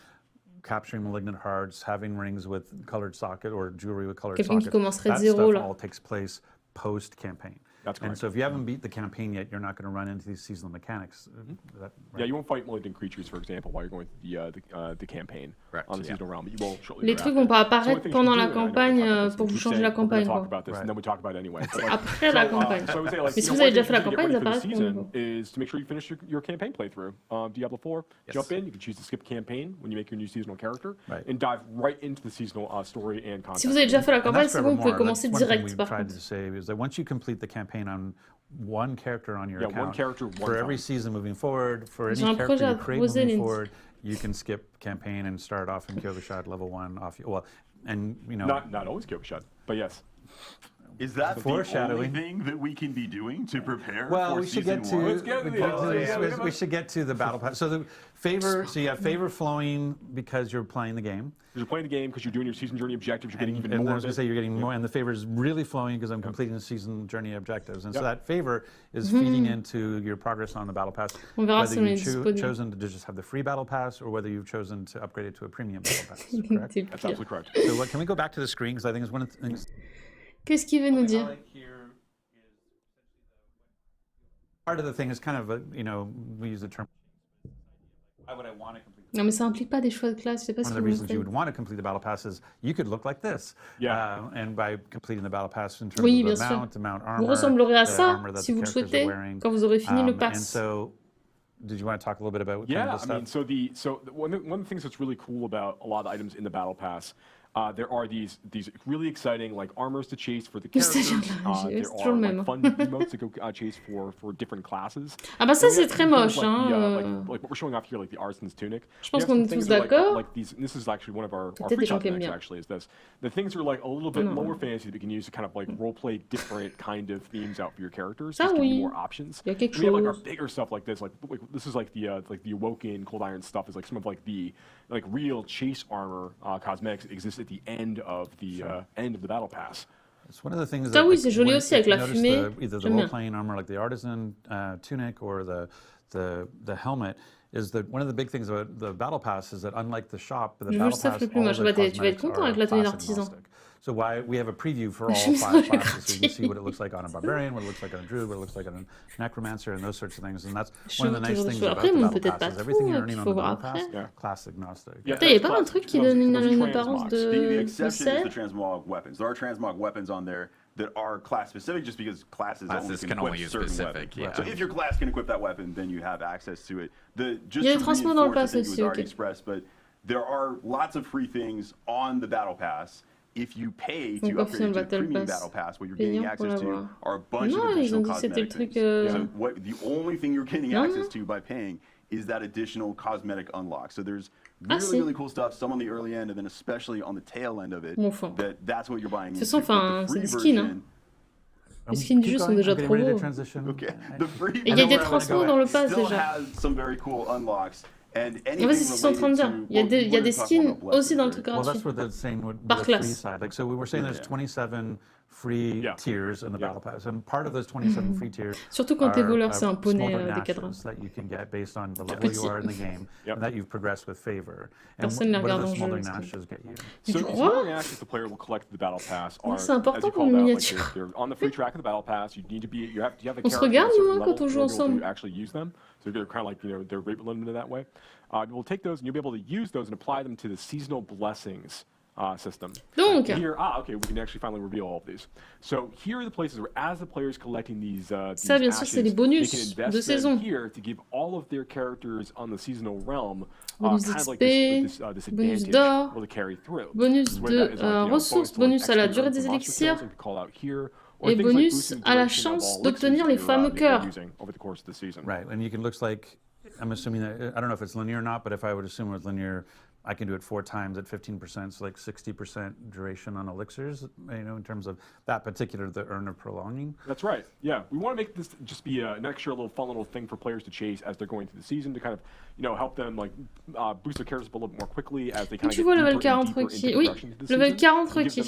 capturing malignant hearts, having rings with colored socket or jewelry with colored sockets, that stuff all takes place post-campaign. That's correct. And so if you haven't beat the campaign yet, you're not going to run into these seasonal mechanics. Right? Yeah, you won't fight malignant creatures, for example, while you're going through the campaign on the seasonal realm. But you will shortly. Les trucs vont pas apparaître pendant la campagne pour vous changer la campagne. Talk about this, and then we talk about it anyway. Après la campagne. Mais si vous avez déjà fait la campagne, ils apparaissent pour vous. Is to make sure you finish your campaign playthrough. Diablo 4, jump in. You can choose to skip campaign when you make your new seasonal character, and dive right into the seasonal story and content. Si vous avez déjà fait la campagne, c'est bon, vous pouvez commencer direct. Par contre. To say is that once you complete the campaign on one character on your account, one character, for every season moving forward, for any character you create moving forward, you can skip campaign and start off in Kyokushad level 1 off. Well, and you know, not always Kyokushad, but yes. Is that the only thing that we can be doing to prepare for season 1? We should get to the battle pass. So the favor, so you have favor flowing because you're playing the game. You're playing the game because you're doing your season journey objectives. You're getting even more. I was going to say you're getting more, and the favor is really flowing because I'm completing the season journey objectives, and so that favor is feeding into your progress on the battle pass. Whether you've chosen to just have the free battle pass or whether you've chosen to upgrade it to a premium battle pass. Correct? That's absolutely correct. So can we go back to the screen because I think it's one of the things. Qu'est-ce qu'il veut nous dire? Part of the thing is kind of we use the term. Why would I want to complete? Non, mais ça implique pas des choix de classe. Je sais pas One of the reasons you would want to complete the battle pass is you could look like this. Yeah. And by completing the battle pass in terms of the mount armor, vous ressemblerez à ça si vous le souhaitez quand vous aurez fini le pass. And so, did you want to talk a little bit about? Yeah, I mean, so one of the things that's really cool about a lot of the items in the battle pass. There are these really exciting like armors to chase for the characters. There are like fun emotes to go chase for different classes. Ah bah ça c'est très moche, hein. Like what we're showing off here, like the Artisan's Tunic. Je pense qu'on est tous d'accord. Like these, this is actually one of our free shop decks. Actually, is this the things are like a little bit lower fantasy that we can use to kind of like role play different kind of themes out for your characters. Ça oui. More options. Il y a quelque chose. We have like our bigger stuff like this. Like this is like the Awoken Cold Iron stuff is like some of like the like real chase armor cosmetics that exist at the end of the battle pass. It's one of the things that oui, c'est joli aussi avec la fumée. Either the role-playing armor like the Artisan tunic or the helmet is that one of the big things about the battle pass is that unlike the shop, the battle pass, all the cosmetics are class-agnostic. So why we have a preview for all 5 classes, so you can see what it looks like on a barbarian, what it looks like on a druid, what it looks like on a necromancer, and those sorts of things. And that's one of the nice things about the battle pass is everything you're earning on the battle pass, class agnostic. Putain, il y a pas un truc qui donne une apparence de The exception is the transmog weapons. There are transmog weapons on there that are class specific just because classes can only use certain weapons. Yeah. So if your class can equip that weapon, then you have access to it. Just to reinforce, I think it was already expressed, but there are lots of free things on the battle pass. If you pay to upgrade to the premium battle pass, what you're getting access to are a bunch of additional cosmetic things. So the only thing you're getting access to by paying is that additional cosmetic unlock. So there's really cool stuff, some on the early end, and then especially on the tail end of it, that's what you're buying into. Enfin, c'est des skins, hein. Les skins du jeu sont déjà trop beaux. Et il y a des transforms dans le pass déjà. Vas-y, c'est ce qu'ils sont en train de dire. Il y a des skins aussi dans le truc gratuit. Par classe. Like, so we were saying there's 27 free tiers in the battle pass, and part of those 27 free tiers surtout quand t'es voleur, c'est un poney des cadres. That you can get based on the level you are in the game, and that you've progressed with favor. And personne ne regarde en jeu. So smoldering ashes the player will collect the battle pass are, c'est important pour une miniature. They're on the free track of the battle pass. You need to be you have a on se regarde nous quand on joue ensemble. Actually use them. So they're kind of like they're rate limited that way. We'll take those and you'll be able to use those and apply them to the seasonal blessings system. Donc, here, okay, we can actually finally reveal all of these. So here are the places where, as the players collecting these ça, bien sûr, c'est les bonus de saison. Here to give all of their characters on the seasonal realm bonus kind of like this bonus d'or, to carry through. Bonus de ressources, bonus à la durée des élixirs. Et bonus à la chance d'obtenir les fameux cœurs. Right, and you can looks like I'm assuming that I don't know if it's linear or not, but if I would assume it was linear, I can do it 4 times at 15%, so like 60% duration on elixirs, in terms of that particular, the earn or prolonging. That's right, yeah. We want to make this just be an extra little fun little thing for players to chase as they're going through the season to kind of, help them like boost their characters up a little bit more quickly as they kind of get level 40 requis. Oui, level 40 requis.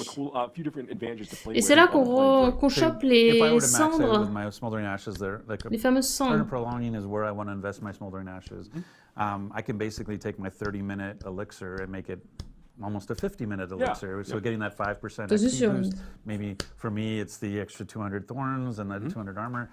Et c'est là qu'on chope les cendres. Les fameuses cendres. Earn or prolonging is where I want to invest my smoldering ashes. I can basically take my 30-minute elixir and make it almost a 50-minute elixir. So getting that 5% C'est XP sûr. boost. Maybe for me, it's the extra 200 thorns and the 200 armor.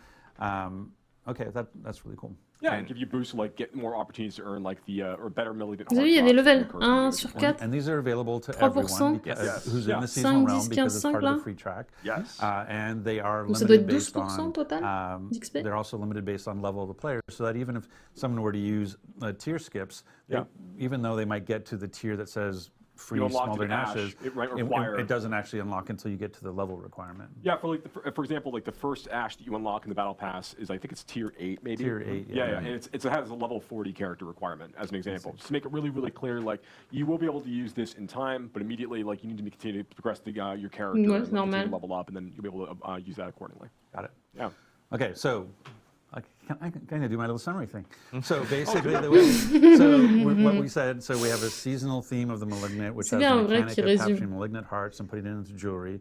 Okay, that's really cool. Yeah, and give you boosts to like get more opportunities to earn like the or better milligant. Vous avez vu, il y a des levels 1 sur 4. And these are available to 3%. everyone who's in the seasonal 5, 10, realm because it's 15, part of là. the free track. Yes. And they are Donc ça doit limited être based 12% on total d'XP. they're also limited based on level of the player, so that even if someone were to use tier skips, even though they might get to the tier that says free smoldering ashes, it doesn't actually unlock until you get to the level requirement. Yeah, for like for example, like the first ash that you unlock in the battle pass is I think it's tier 8 maybe. Tier 8, yeah. And it has a level 40 character requirement as an example. Just to make it really clear, like you will be able to use this in time, but immediately like you need to continue to progress your character and continue to level up, and then you'll be able to use that accordingly. Got it. Yeah. Okay, so I can kind of do my little summary thing. So basically, what we said, so we have a seasonal theme of the Malignant, which has the mechanic of capturing Malignant hearts and putting it into jewelry.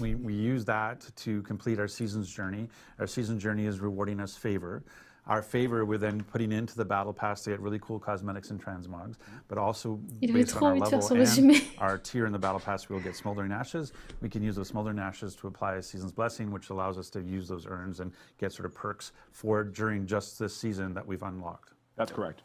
We use that to complete our season's journey. Our season journey is rewarding us favor. Our favor, we're then putting into the battle pass to get really cool cosmetics and transmogs, but also based on our level and our tier in the battle pass, we'll get Smoldering Ashes. We can use those Smoldering Ashes to apply a Season's Blessing, which allows us to use those urns and get sort of perks for during just this season that we've unlocked. That's correct.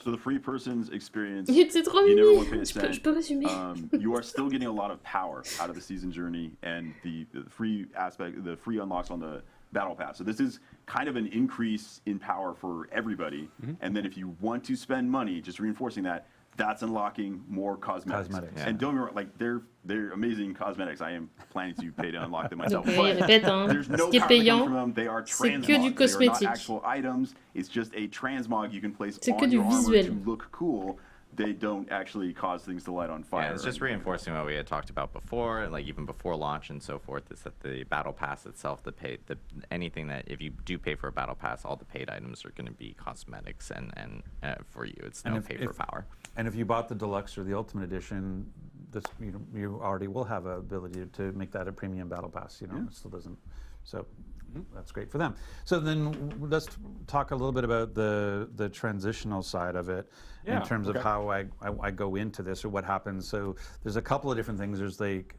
So the free person's experience, C'est trop you never mimi. want to pay a cent. Je peux résumer. You are still getting a lot of power out of the season journey and the free aspect, the free unlocks on the battle pass. So this is kind of an increase in power for everybody. And then if you want to spend money, just reinforcing that, that's unlocking more cosmetics. And don't get me wrong, like they're amazing cosmetics. I am planning to pay to unlock them myself. Répète, There's no ce qui est power that comes payant, from them. They are c'est que du transmogs. They are not cosmétique. actual items. It's just a transmog you can place C'est que on du your armor visuel. to look cool. They don't actually cause things to light on fire. Yeah, it's just reinforcing what we had talked about before, like even before launch and so forth, is that the battle pass itself, anything that if you do pay for a battle pass, all the paid items are going to be cosmetics and for you. It's no pay for power. And if you bought the deluxe or the ultimate edition, you already will have an ability to make that a premium battle pass. It still doesn't. So that's great for them. So then let's talk a little bit about the transitional side of it in terms of how I go into this or what happens. So there's a couple of different things. There's like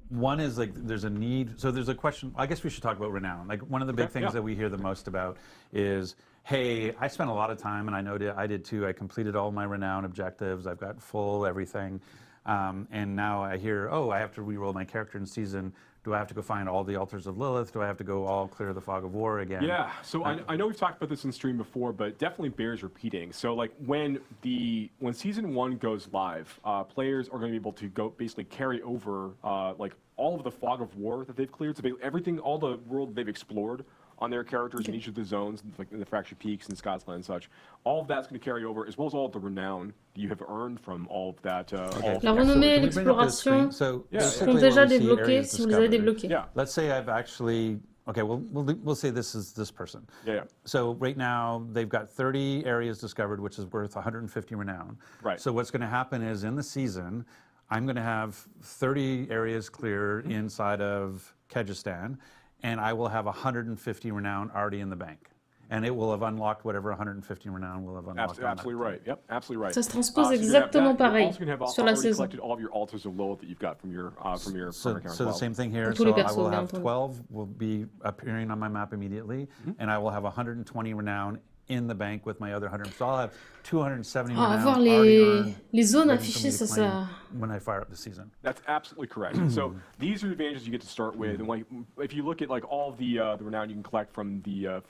one is like there's a need. So there's a question. I guess we should talk about renown. Like one of the big things that we hear the most about is, hey, I spent a lot of time, and I know I did too. I completed all my renown objectives. I've got full everything. And now I hear, oh, I have to re-roll my character in season. Do I have to go find all the altars of Lilith? Do I have to go all clear the fog of war again? Yeah, so I know we've talked about this in stream before, but it definitely bears repeating. So like when season 1 goes live, players are going to be able to basically carry over like all of the fog of war that they've cleared. So everything, all the world they've explored on their characters in each of the zones, like in the Fractured Peaks and Scotsland and such. All of that's going to carry over, as well as all of the renown that you have earned from all of that. La renommée et l'exploration sont déjà débloqués si vous les avez débloqués. Yeah. Let's say I've actually, okay, we'll say this is this person. Yeah. So right now they've got 30 areas discovered, which is worth 150 renown. Right. So what's going to happen is in the season, I'm going to have 30 areas clear inside of Kyrgyzstan, and I will have 150 renown already in the bank. And it will have unlocked whatever 150 renown will have unlocked. Absolutely right. Yep, absolutely right. Ça se transpose exactement pareil sur la saison. Collected all of your altars of Lilith that you've got from your So the same thing here. Tous les So I persos, will bien have entendu. 12 will be appearing on my map immediately, and I will have 120 renown in the bank with my other 100. So I'll have 270 renown Avoir already earned, les zones ready for me affichées, to ça, claim ça... when I fire up the season. That's absolutely correct. So these are the advantages you get to start with, and like if you look at like all the renown you can collect from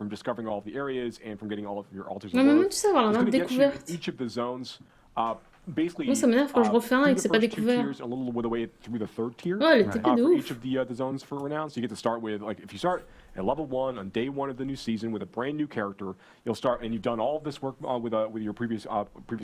discovering all of the areas and from getting all of your altars. Mais même tu sais avoir la map It's gonna get you découverte. each of the zones. Basically, Moi, ça m'énerve quand je refais un et que c'est pas through the first two découvert. tiers, a little with the way through the third tier. Ouais, elle est TP de For ouf. each of the zones for renown, so you get to start with like if you start at level 1 on day 1 of the new season with a brand new character, you'll start and you've done all of this work with your previous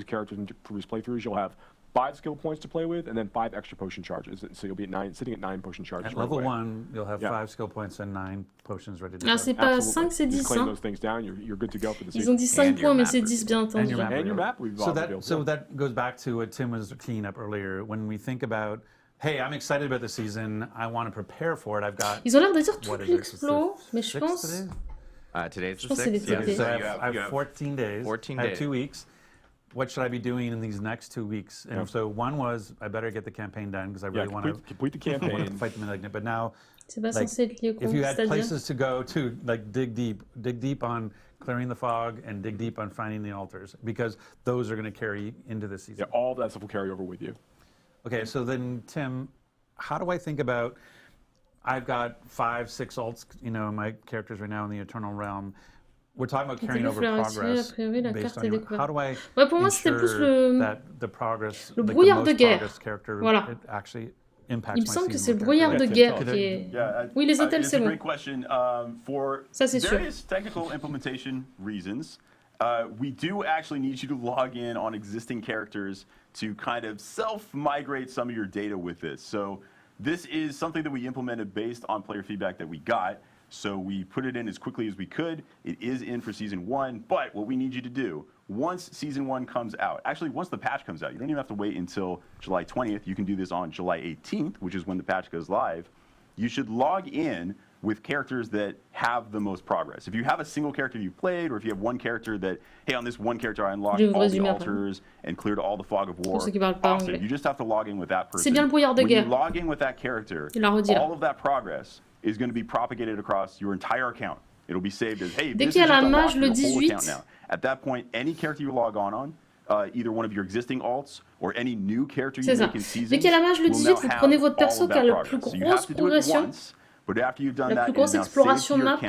characters and previous playthroughs. You'll have 5 skill points to play with, and then 5 extra potion charges. So you'll be sitting at 9 potion charges. At level 1, you'll have 5 skill points and 9 potions ready to Ah, go. c'est pas 5, c'est 10. Claim Hein. those things down, you're good to go for the Ils season. ont dit 5 points, mais c'est 10 bien entendu. your map. And your map we've revealed. So that goes back to what Tim was teeing up earlier. When we think about, hey, I'm excited about the season, I want to prepare for it, I've got... Ils ont l'air de dire tout what is it, l'explo, it's the mais je 6th pense... today? Today's Je the pense que c'est 6th. les TP. So you I have 14 days. 14 I have days. 2 weeks. what should I be doing in these next 2 weeks? And so one was, I better get the campaign done because I really want to complete the campaign, fight the malignant. But now, like, if you had places to go to, like dig deep on clearing the fog and dig deep on finding the altars, because those are going to carry into the season. Yeah, all that stuff will carry over with you. Okay, so then Tim, how do I think about? I've got 5, 6 alts, my characters right now in the Eternal Realm. We're talking about carrying over progress based on how do I ensure that the progress, le brouillard de guerre. Character actually impacts. Il me semble que c'est le brouillard de guerre qui est. Oui, les hôtels, c'est bon. Great question. For various technical implementation reasons, we do actually need you to log in on existing characters to kind of self-migrate some of your data with this. So this is something that we implemented based on player feedback that we got. So we put it in as quickly as we could. It is in for Season 1, but what we need you to do, once Season 1 comes out, actually once the patch comes out, you don't even have to wait until July 20th. You can do this on July 18th, which is when the patch goes live. You should log in with characters that have the most progress. If you have a single character you played, or if you have one character that, hey, on this one character I unlocked all the altars and cleared all the fog of war, awesome. You just have to log in with that person. C'est bien le brouillard de guerre. When you log in with that character, all of that progress is going to be propagated across your entire account. It'll be saved as, hey, Dès this qu'il y is a la just mage le unlocked your whole 18, account now. At that point, any character you log on, either one of your existing alts or any new character you make in seasons, dès qu'il y a la mage le 18, vous prenez votre perso qui a la plus grosse progression, but after you've done la that, plus grosse exploration map,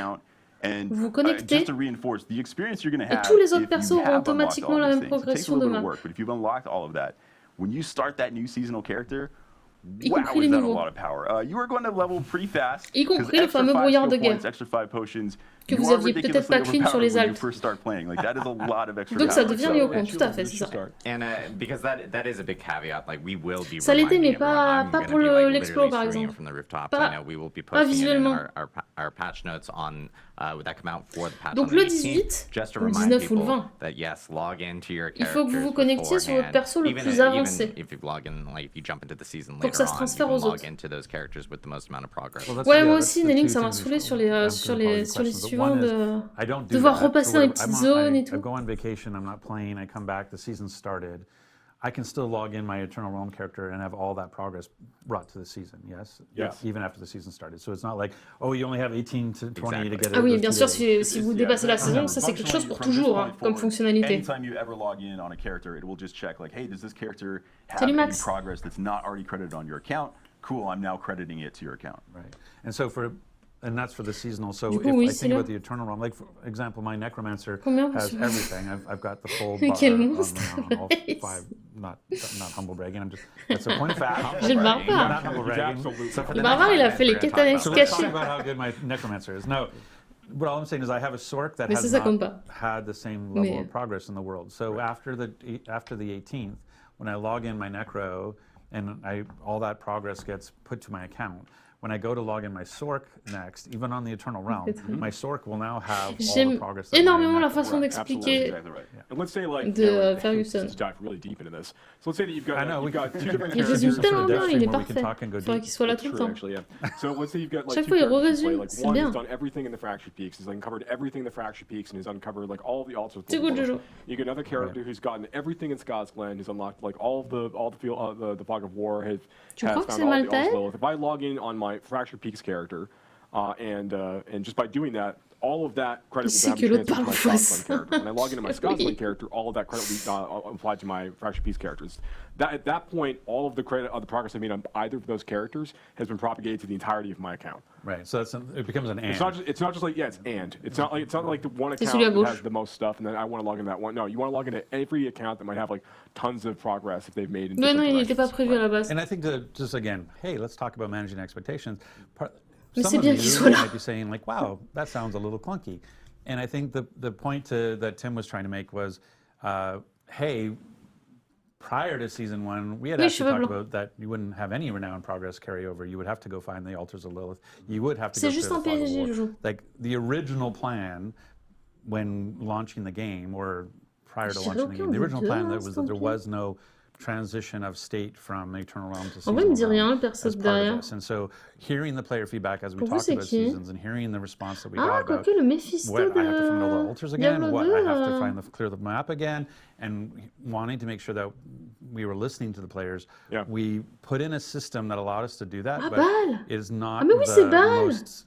and vous vous connectez, just to reinforce the experience you're going to have, et tous les autres persos auront automatiquement la même progression de map. But if you've unlocked all of that, when you start that new seasonal character, Y wow, compris is les that a nouveaux. lot of power. You are going to level pretty fast. Y compris le fameux brouillard de guerre. Extra 5 potions, Que vous aviez peut-être pas clean sur les Alpes. Donc ça devient Yoko, tout à fait, c'est ça. And because that is a big caveat, like we will be ça l'était, mais pas pour l'explo par exemple. Pas visuellement. Our patch notes on that come out for the patch. Donc le 18, ou le 19 ou le 20, il faut que vous vous connectiez sur votre perso le plus avancé. Pour que ça se transfère aux autres. Ouais, moi aussi, Nelling, ça m'a saoulé sur les suivants de devoir repasser dans les petites zones et tout. I go on vacation, I'm not playing, I come back, the season started. I can still log in my Eternal Realm character and have all that progress brought to the season, yes? Even after the season started. So it's not like, oh, you only have 18 to 20 to get it. Ah oui, bien sûr, si vous dépassez la saison, ça c'est quelque chose pour toujours, hein, comme fonctionnalité. Anytime you ever log in on a character, it will just check like, hey, does this character have any progress that's not already credited on your account? Cool, I'm now crediting it to your account. Right. And that's for the seasonal. So if I think about the Eternal Realm, like for example, my Necromancer has everything. I've got the full bar on all 5. Not humble bragging. That's a point of fact. Je le barre pas. Not humble bragging. Le barbare, il a fait les quêtes annexes cachées. So let's talk about how good my Necromancer is. No, what all I'm saying is I have a Sorc that has not had the same level of progress in the world. So after the 18th, when I log in my Necro and all that progress gets put to my account. When I go to log in my Sorc next, even on the Eternal Realm, my Sorc will now have all the progress. J'aime énormément la façon d'expliquer de Ferguson. Let's dive really deep into this. So let's say that you've got, two different Il résume tellement bien, il est parfait. Il faudrait qu'il soit là tout le temps. So let's say you've got Chaque fois il résume, c'est one bien. has done everything in the Fractured Peaks, has uncovered everything in the Fractured Peaks, and has uncovered like all of the altars. C'est good, Jojo. You get another character who's gotten everything in Scott's Glen, who's unlocked like all the fog of war, has found all the altars. If I log in on my Fractured Peaks character, and just by doing that, all of that credit will be transferred to my Scotsland character. When I log into my Scotsland character, all of that credit will be applied to my Fractured Peaks characters. At that point, all of the credit of the progress I made on either of those characters has been propagated to the entirety of my account. Right. So it becomes an and. It's not just like it's and. It's not like the one account that has the most stuff, and then I want to log into that one. No, you want to log into every account that might have like tons of progress if they've made. Non, il n'était pas prévu à la base. And I think to just again, hey, let's talk about managing expectations. Mais some of you might be saying like, wow, that sounds a little clunky. And I think the point that Tim was trying to make was, hey, prior to season 1, we had actually talked about that you wouldn't have any renown progress carryover. You would have to go find the altars of Lilith. You would have to go through the Fog of War. Like the original plan when launching the game, or prior to launching the game, the original plan was that there was no transition of state from Eternal Realms to En vrai, il me dit Seasonal rien, le Realms perso as de part of derrière. this. And so hearing the player feedback as we Pour vous, talked c'est about qui? seasons and hearing the response that we Ah, got about quoique le Méphisto what I have to find all the de altars again, Diablo what 2. I have to find clear the map again, and wanting to make sure that we were listening to the players. Yeah. We put in a system that allowed us to do that, Ah, but Bâle! it is not Ah, mais oui, c'est the Bâle! most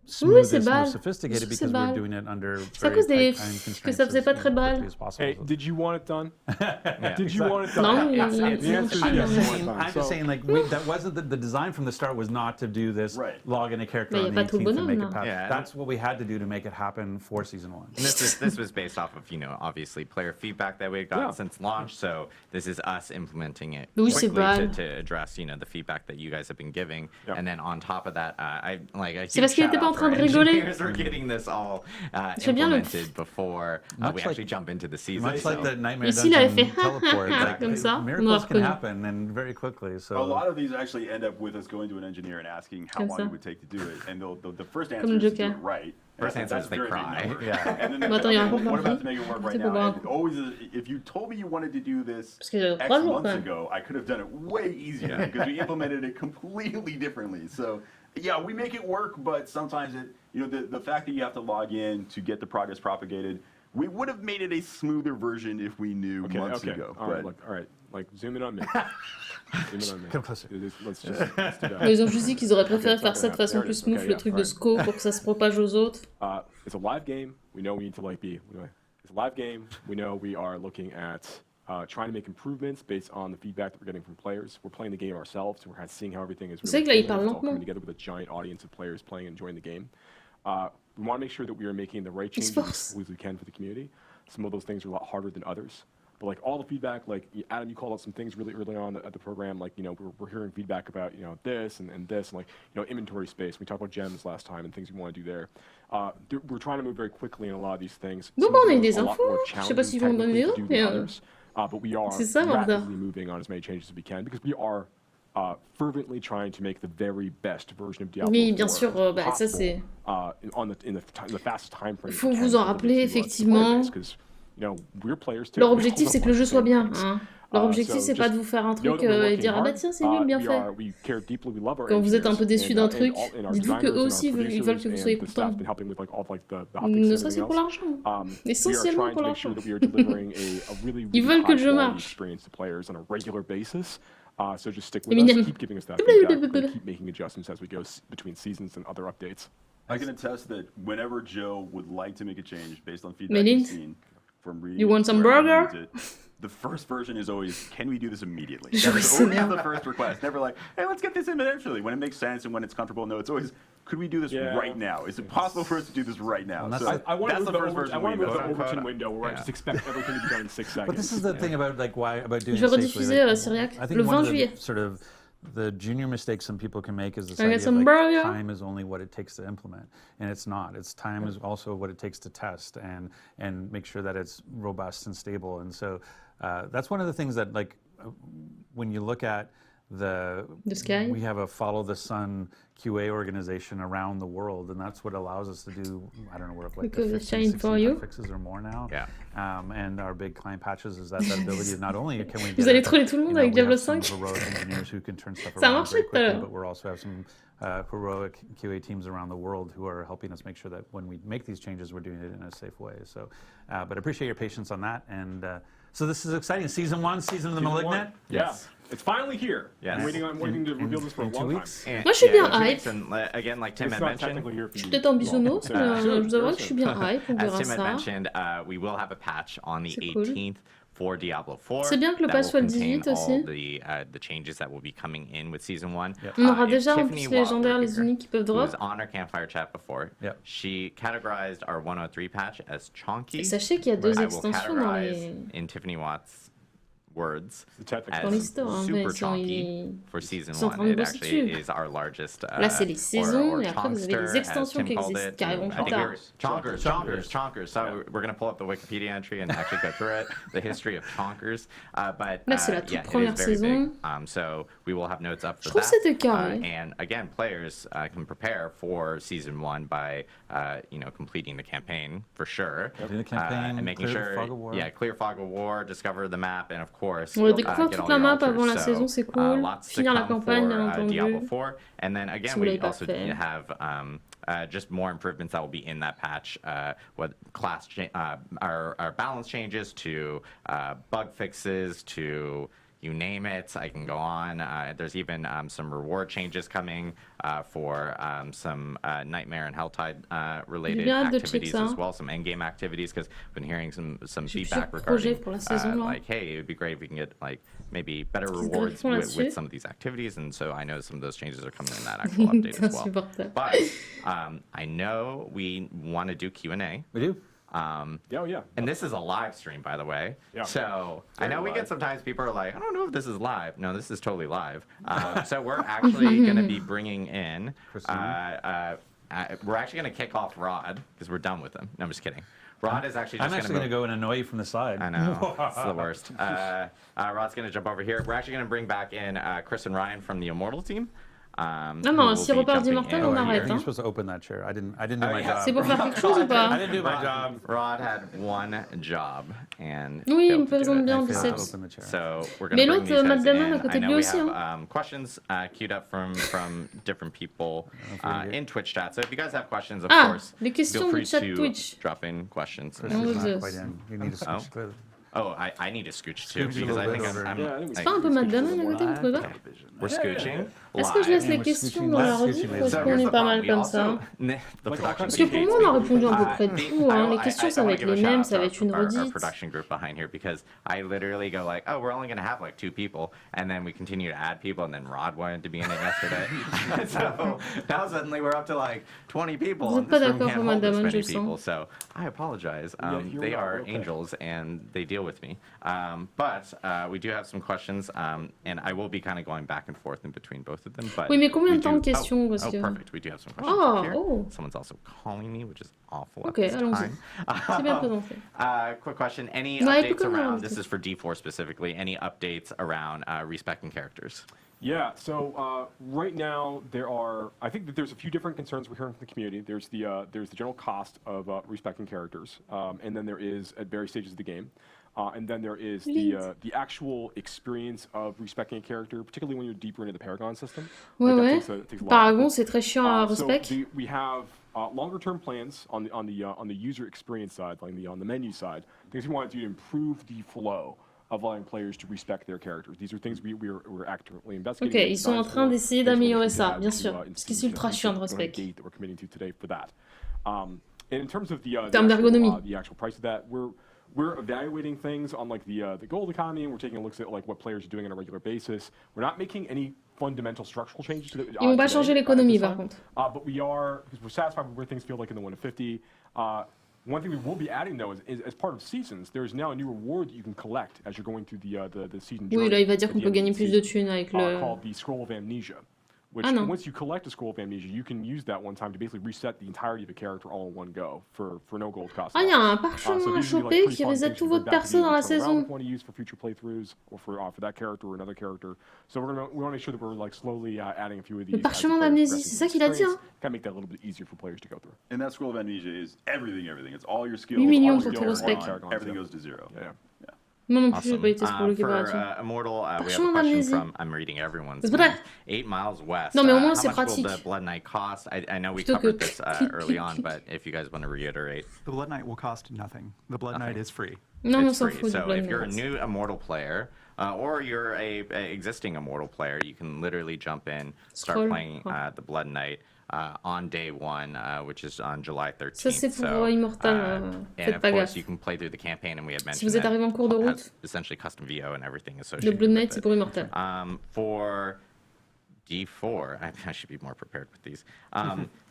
Oui, c'est smoothest, Bâle. most sophisticated C'est because we're Bâle. doing it under C'est à very cause des tight time que constraints ça faisait pas as, très Bâle. quickly as possible. Hey, did you want it done? Yeah, Did you want it done? Non, The il answer is chie, yes. hein. I'm just saying, like, that wasn't the design from the start was not to do this, Right. log in a character Mais y a on the pas tout le 18th and make bonhomme, it là. happen. Yeah. That's what we had to do to make it happen for season 1. And this was based off of, obviously player feedback that we had gotten since launch. So this is us implementing it Oui, c'est quickly Bâle. to address, the feedback that you guys have been giving. Yeah. And then on top of that, C'est parce qu'il était pas en train de rigoler. We're getting this all fais bien le- implemented before we Much actually like- jump into the season. Much like so- the Nightmare Ici, il avait Dungeon fait teleport, like, comme ça, on miracles l'a can reconnu. happen and very quickly. So A lot of these actually end up with us going to an engineer and asking how Comme long ça. it would take to do it, and the first Comme answer le is to do Joker. it right. First answer That's is they a very big cry. number. Yeah. And then Bah, attends, il y a un what peu about to make it work right C'est pour now? voir. And always, if you told me you wanted to do this Parce que j'ai X 3 jours, months quand même. ago, I could have done it way easier because we implemented it completely differently. So, yeah, we make it work, but sometimes the fact that you have to log in to get the progress propagated, we would have made it a smoother version if we knew months ago. All right, but- look, all right. Like, zoom in on me. Zoom in on me. Come closer. Let's do that. Mais ils ont juste dit qu'ils auraient préféré faire ça de façon plus smooth, Okay, le truc de right. SCO, pour que ça se propage aux autres. It's a live game. We know we need to it's a live game. We know we are looking at trying to make improvements based on the feedback that we're getting from players. We're playing the game ourselves, so we're seeing how everything is. Vous savez que là, il it's parle all lentement. coming together with a giant audience of players playing and enjoying the game. We want to make sure that we are making the right changes force. as smooth as we can for the community. Some of those things are a lot harder than others. But like all the feedback, like Adam, you called out some things really early on at the program. Like we're hearing feedback about this and this, and like inventory space. We talked about gems last time and things we want to do there. We're trying to move very quickly in a lot of these things. Bon, Some bah, of on a eu them des are a lot infos, more hein. Je sais pas s'ils vont en challenging donner technically d'autres, to do mais than others. But we are c'est ça, Martha. rapidly moving on as many changes as we can because we are fervently trying to make the very best version of Diablo Oui, bien 4 sûr, bah, ça, c'est- in the fastest time frame. Faut we vous can en for the rappeler, player base, effectivement. 'cause, we're players too. Leur We objectif, all c'est que want le jeu the soit same bien. things. Hein. Leur objectif, So c'est pas just de vous faire un know truc that we're et dire ah working bah hard. tiens, c'est nul, bien fait. We care deeply, we love our Quand vous êtes un peu engineers déçu and, d'un and truc, our dites-vous que designers eux and aussi, our ils veulent que vous producers soyez and the staff contents. been helping with all the haptics Ne and serait-ce que everything pour else. l'argent. We are Essentiellement trying pour to make sure l'argent. that we are delivering a really, Ils really veulent que le jeu high-quality marche. experience to players on a regular basis. So just stick with Eminem. us, keep giving us that feedback, and keep making adjustments as we go between seasons and other updates. I can attest that whenever Joe would like to make a change based on feedback Melin, he's seen from reading, you want some wherever he burger? needs it, the first version is always, can we do this immediately? Je That is sais always bien. the first request. Never like, hey, let's get this in eventually. When it makes sense and when it's comfortable. No, it's always, could we do this Yeah. right now? Is it possible for us to do this right now? And that's- So I want to that's move the first version I want to we move the missed. Overton window where I just expect everything to be done in 6 seconds. But this is the thing about about doing Je vais it safely. rediffuser Syriac I think le one 20 of the juillet. sort of the junior mistake some people can make is this I get idea of some like burger. time is only what it takes to implement, and it's not. It's time is also what it takes to test and make sure that it's robust and stable. And so that's one of the things that when you look at The Sky? we have a follow the sun QA organization around the world, and that's what allows us to do, I don't know, we're up like Because 15, it's shine 16 for you. bug fixes or more now. Yeah. And our big client patches is that ability of not only can we Vous get allez it, troller tout le you monde know, avec we have Diablo some 5. heroic engineers who can turn stuff Ça a around marché very tout à l'heure. quickly, but we also have some heroic QA teams around the world who are helping us make sure that when we make these changes, we're doing it in a safe way. So, but I appreciate your patience on that. And so this is exciting. Season 1, Season of the Malignant. Yes. It's finally here. Yes. I'm waiting to reveal this for a in 2 long time. weeks. And- Moi, je suis bien 2 hype. weeks, and again, like Tim It's had not mentioned, technically here for Je suis you. peut-être en bisounours, mais je vous avoue que je suis bien hype, on as verra Tim had ça. mentioned, we will have a patch on the C'est cool. 18th for Diablo 4. C'est bien que le that patch will soit le contain 18 aussi. all the changes that will be coming in with Season 1. On aura If déjà en Tiffany plus les légendaires, Watt were les here, uniques qui peuvent who drop. was on our campfire chat before, Yep. she categorized our 103 patch as chonky. Et sachez qu'il y a 2 I will extensions dans categorize, les... in Tiffany Watt's words, The technical as Dans l'histoire, hein, mais super ils sont- chonky for Season ils sont en 1. train de It bosser actually dessus. is our largest Là, c'est les saisons, or et après, vous avez les chonkster, extensions as Tim qui called existent, it. qui arriveront I plus think tard. Chonkers. So we're going to pull up the Wikipedia entry and actually go through it, the history of chonkers. But Là, c'est la toute yeah, it première is very saison. big. So we will have notes up for Je trouve that. que c'était carré. And again, players can prepare for Season 1 by completing the campaign for sure. Doing the campaign, and making clear the sure, fog of war. clear fog of war, discover the map, and of course, course, Ouais, découvrir get toute all la your map altars. avant la saison, c'est cool. Lots to Finir la come campagne, bien for Diablo entendu. 4. And then again, Si vous we l'avez pas also fait. have just more improvements that will be in that patch. What class our balance changes to bug fixes to you name it. I can go on. There's even some reward changes coming for some Nightmare and Helltide related activities as well, some endgame activities, because I've been hearing some feedback regarding like, hey, it would be great if we can get like maybe better rewards with some of these activities, and so I know some of those changes are coming in that actual update as well. But I know we want to do Q&A. We do. Yeah. And this is a live stream, by the way. Yeah. So I know we get sometimes people are like, I don't know if this is live. No, this is totally live. So we're actually going to be bringing in, we're actually going to kick off Rod because we're done with him. No, I'm just kidding. Rod is actually just going to go and annoy you from the side. I know. It's the worst. Rod's going to jump over here. We're actually going to bring back in Chris and Ryan from the Immortal team. Non, si repart d'Immortal, on arrête. You're supposed to open that chair. I didn't do my job. C'est pour faire quelque chose ou pas? I didn't do my job. Rod had one job and oui, il me présente bien biceps. So we're going to bring these guys in. I know we have questions queued up from different people in Twitch chat. So if you guys have questions, of course, feel free to drop in questions. You need to switch clearly. Oh, I need to scooch too because I think I'm C'est pas un peu Madeleine à côté, vous trouvez pas? We're scooching. Est-ce que je laisse les questions dans la revue ou est-ce qu'on est pas mal comme ça? Parce que pour moi, on a répondu à peu près de tout. Hein. Les questions, ça va être les mêmes, ça va être une redite. Production group behind here because I literally go like, oh, we're only going to have like 2 people, and then we continue to add people, and then Rod wanted to be in it yesterday. So now suddenly we're up to like 20 people. Vous êtes pas d'accord pour Madame, je le sens. So I apologize. They are angels and they deal with me. But we do have some questions, and I will be kind of going back and forth in between both of them. But oui, mais combien de temps de questions parce que... perfect. We do have some questions here. Someone's also calling me, which is awful at this time. C'est bien présenté. Quick question. Any updates around, this is for D4 specifically, any updates around respecting characters? Yeah, so right now I think that there's a few different concerns we're hearing from the community. There's the general cost of respecting characters, and then there is at various stages of the game. And then there is the actual experience of respecting a character, particularly when you're deeper into the Paragon system. Ouais. Paragon, c'est très chiant à respect. So we have longer-term plans on the user experience side, like on the menu side. Things we want to do to improve the flow of allowing players to respect their characters. These are things we're actively investigating. Ok, ils sont en train d'essayer d'améliorer ça, bien sûr, parce que c'est ultra chiant de respect. That we're committing to today for that. And in terms of the actual price of that, we're evaluating things on like the gold economy, and we're taking a look at like what players are doing on a regular basis. We're not making any fundamental structural changes to the. Ils vont pas changer l'économie par contre. But we are, because we're satisfied with where things feel like in the 150. One thing we will be adding though is as part of seasons, there is now a new reward that you can collect as you're going through the season. Oui, là il va dire qu'on peut gagner plus de thunes avec le. Called the Scroll of Amnesia. Which, once you collect a Scroll of Amnesia, you can use that one time to basically reset the entirety of a character all in one go for no gold cost. Ah, il y a un parchemin à choper qui reset tout votre perso dans la saison. Want to use for future playthroughs or for that character or another character. So we want to make sure that we're like slowly adding a few of these. Le parchemin d'amnésie, c'est ça qu'il a dit, hein. Kind of make that a little bit easier for players to go through. And that Scroll of Amnesia is everything. It's all your skills. 8 millions all pour tout respect. Everything goes to 0. Yeah. Moi non plus, j'ai pas été spoilé For Immortal, we have a question from, I'm reading everyone's names, 8 miles west. Non, mais au moins c'est how much pratique. will the Blood Knight cost? I know we covered this early on, but if you guys want to reiterate. The Blood Knight will cost nothing. The Blood Knight is free. Non, it's free. So if you're a new Immortal player, or you're a existing Immortal player, you can literally jump in, start playing the Blood Knight. On day 1, which is on July 13th. Ça c'est pour Immortal, faites pas gaffe. You can play through the campaign, and we had mentioned si vous êtes arrivé en cours de route, essentially custom VO and everything associated. Le Blood Knight c'est pour Immortal. For D4, I should be more prepared with these.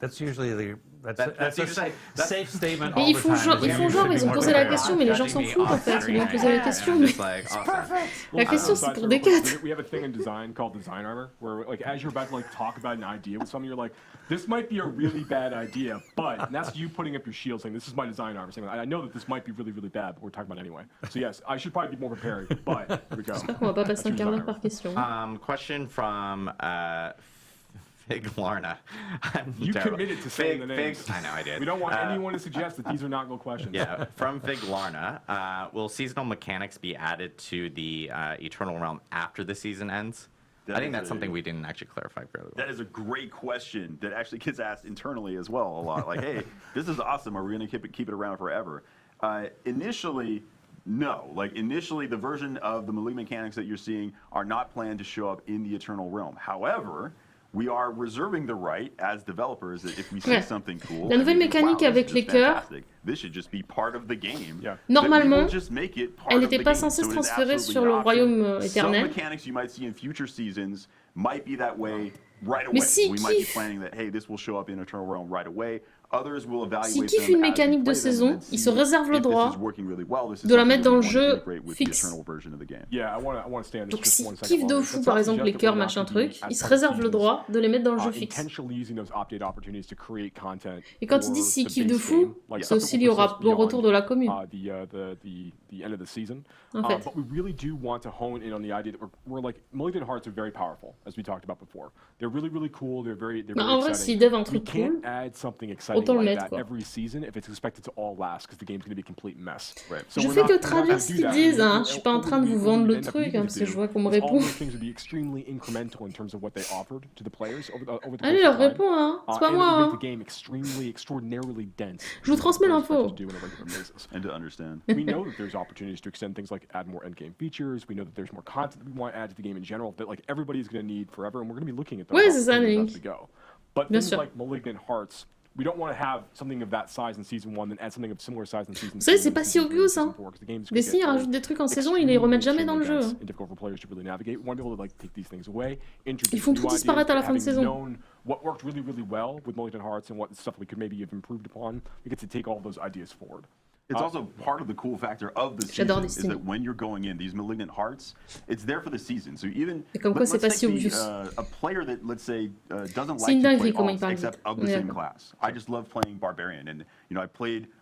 That's usually that's a safe statement all ils the font time. genre, ils ont posé la question, mais les gens s'en foutent en fait. Ils ont posé la question, mais la question c'est pour D4. We have a thing in design called design armor, where like as you're about to like talk about an idea with someone, you're like, this might be a really bad idea, but and that's you putting up your shield saying, this is my design armor. Saying, I know that this might be really, really bad, but we're talking about it anyway. So yes, I should probably be more prepared, but here we go. J'espère qu'on va pas passer un quart d'heure par question. Question from Fig Lorna. You committed to saying the names. I know I did. We don't want anyone to suggest that these are not good questions. Yeah, from Fig Lorna, will seasonal mechanics be added to the Eternal Realm after the season ends? I think that's something we didn't actually clarify fairly well. That is a great question that actually gets asked internally as well a lot. Like, hey, this is awesome. Are we going to keep it around forever? Initially, no. Like, initially, the version of the Malignant mechanics that you're seeing are not planned to show up in the Eternal Realm. However, we are reserving the right, as developers, that if we see something cool, la nouvelle mécanique avec les cœurs, this should just be part of the game. Yeah. Normalement, just make it part elle of the n'était pas game. censée se So it is transférer absolutely sur le an option. royaume éternel. Some mechanics you might see in future seasons might be that way right away. Mais si We might be kiff, planning that, hey, this will show up in Eternal Realm right away. Others will s'il evaluate kiffe them une as mécanique we de play them saison, and il see se réserve le if this droit is working really well. This is de la something mettre dans we le want to jeu integrate with the fixe. Eternal version of the game. Yeah, I want to stay on this Donc just s'il one second. kiffe de longer. fou, Let's par not exemple, les suggest cœurs, that we're machin not gonna truc, be, il as se part of réserve le seasons, droit de les mettre dans le jeu fixe. intentionally using those update opportunities to create content. Et quand il dit s'il kiffe de fou, c'est aussi lié au retour de la commune. The end of the season. En fait. But we really do want to hone in on the idea that we're like, Malignant Hearts are very powerful, as we talked about before. They're really, really cool. They're very En vrai, s'il dev un we truc cool, can't add something exciting autant le like mettre, that quoi. every season if it's expected to all last, because the game's going to be a complete mess. Right. So Je we're fais not- que we're not traduire gonna ce do qu'ils that. disent, hein. And Je suis pas en train de vous what vendre we le end up truc, needing hein, to parce que do je vois qu'on me is all répond. those things would be extremely incremental in terms of what they offered to the players over the course Allez, of leur time. réponds, hein. C'est pas And it moi, would hein. make the game extremely, extraordinarily dense. Je vous transmets What we're l'info. expected to do on a regular basis. And to understand. We know that there's opportunities to extend things like add more endgame features. We know that there's more content that we want to add to the game in general that like everybody's going to need forever, and we're going to be looking at those Ouais, c'est ça, opportunities Link. as we go. But Bien things sûr. like Malignant Hearts, we don't want to have something of that size in season 1, then add something of similar size in season 2. Vous savez, c'est pas si obvious, hein. Les signes rajoutent des trucs en saison, ils les remettent jamais dans le jeu. hein. Difficult for players to really navigate. We want to be able to like take these things away, Ils font tout disparaître à la fin de saison. Known what worked really, really well with Malignant Hearts and what stuff we could maybe have improved upon, we get to take all those ideas forward. It's also part of the cool factor of the J'adore season is Destiny. that when you're going in, these Malignant Hearts, it's there for the season. So even Et comme quoi, c'est pas si obvious. a player that let's say doesn't C'est like une to play dinguerie comment all il parle except vite. of the On est same d'accord. class. I just love playing Barbarian, and I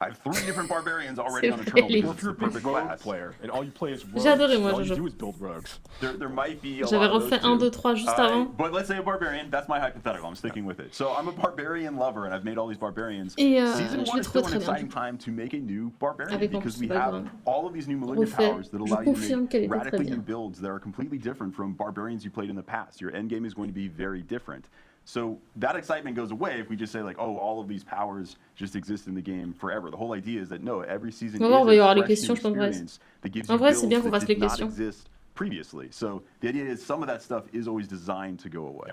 have 3 different Barbarians already C'est on Eternal vrai. because Or it's if you're the a big perfect rogue class. player and all you play is rogues, J'ai adoré, moi, all you Jojo. do is build rogues. There might be a J'avais lot of refait those 1, too. 2, 3 juste avant. But let's say a Barbarian, that's my hypothetical, I'm sticking with it. So I'm a Barbarian lover, and I've made all these Barbarians. Et Season je 1 l'ai is trouvé still an très bien. exciting time to make a new Barbarian Avec en because plus we le have background. all of these new Malignant Refait. powers that Je allow you to confirme qu'elle make était très radically bien. new builds that are completely different from Barbarians you played in the past. Your end game is going to be very different. So that excitement goes away if we just say like, oh, all of these powers just exist in the game forever. The whole idea is that no, every season On va voir, is il va y a avoir les fresh new questions, je pense, vrai. experience that gives En you vrai, c'est bien builds qu'on that fasse les did not questions. exist previously. So the idea is some of that stuff is always designed to go away.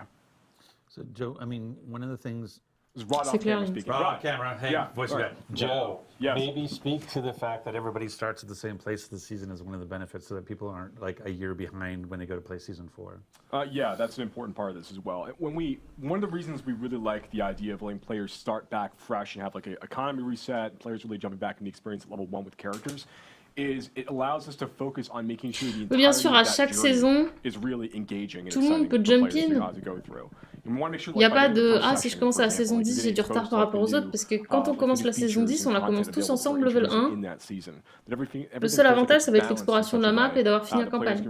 So Joe, I mean, one of the things. This is Rod C'est off clair, camera Link. speaking. Rod, camera, hey, Yeah, voice sorry. guy. Joe, Yes. maybe speak to the fact that everybody starts at the same place of the season as one of the benefits, so that people aren't like a year behind when they go to play season 4. Yeah, that's an important part of this as well. One of the reasons we really like the idea of letting players start back fresh and have like an economy reset, players really jumping back in the experience at level 1 with characters, is it allows us to focus on making sure the Oui, bien sûr, à entirety of that chaque journey saison, is really engaging and tout le monde exciting peut for jump players in. as we go through. And we want to make sure, Il n'y a like, by pas the end of de the first ah, si je session, commence for à la saison example, 10, like, j'ai du you're retard getting par rapport aux exposed to autres, parce que quand on commence la saison 10, on la commence tous ensemble level 1. Le seul avantage, ça va être l'exploration de la map et d'avoir fini la campagne.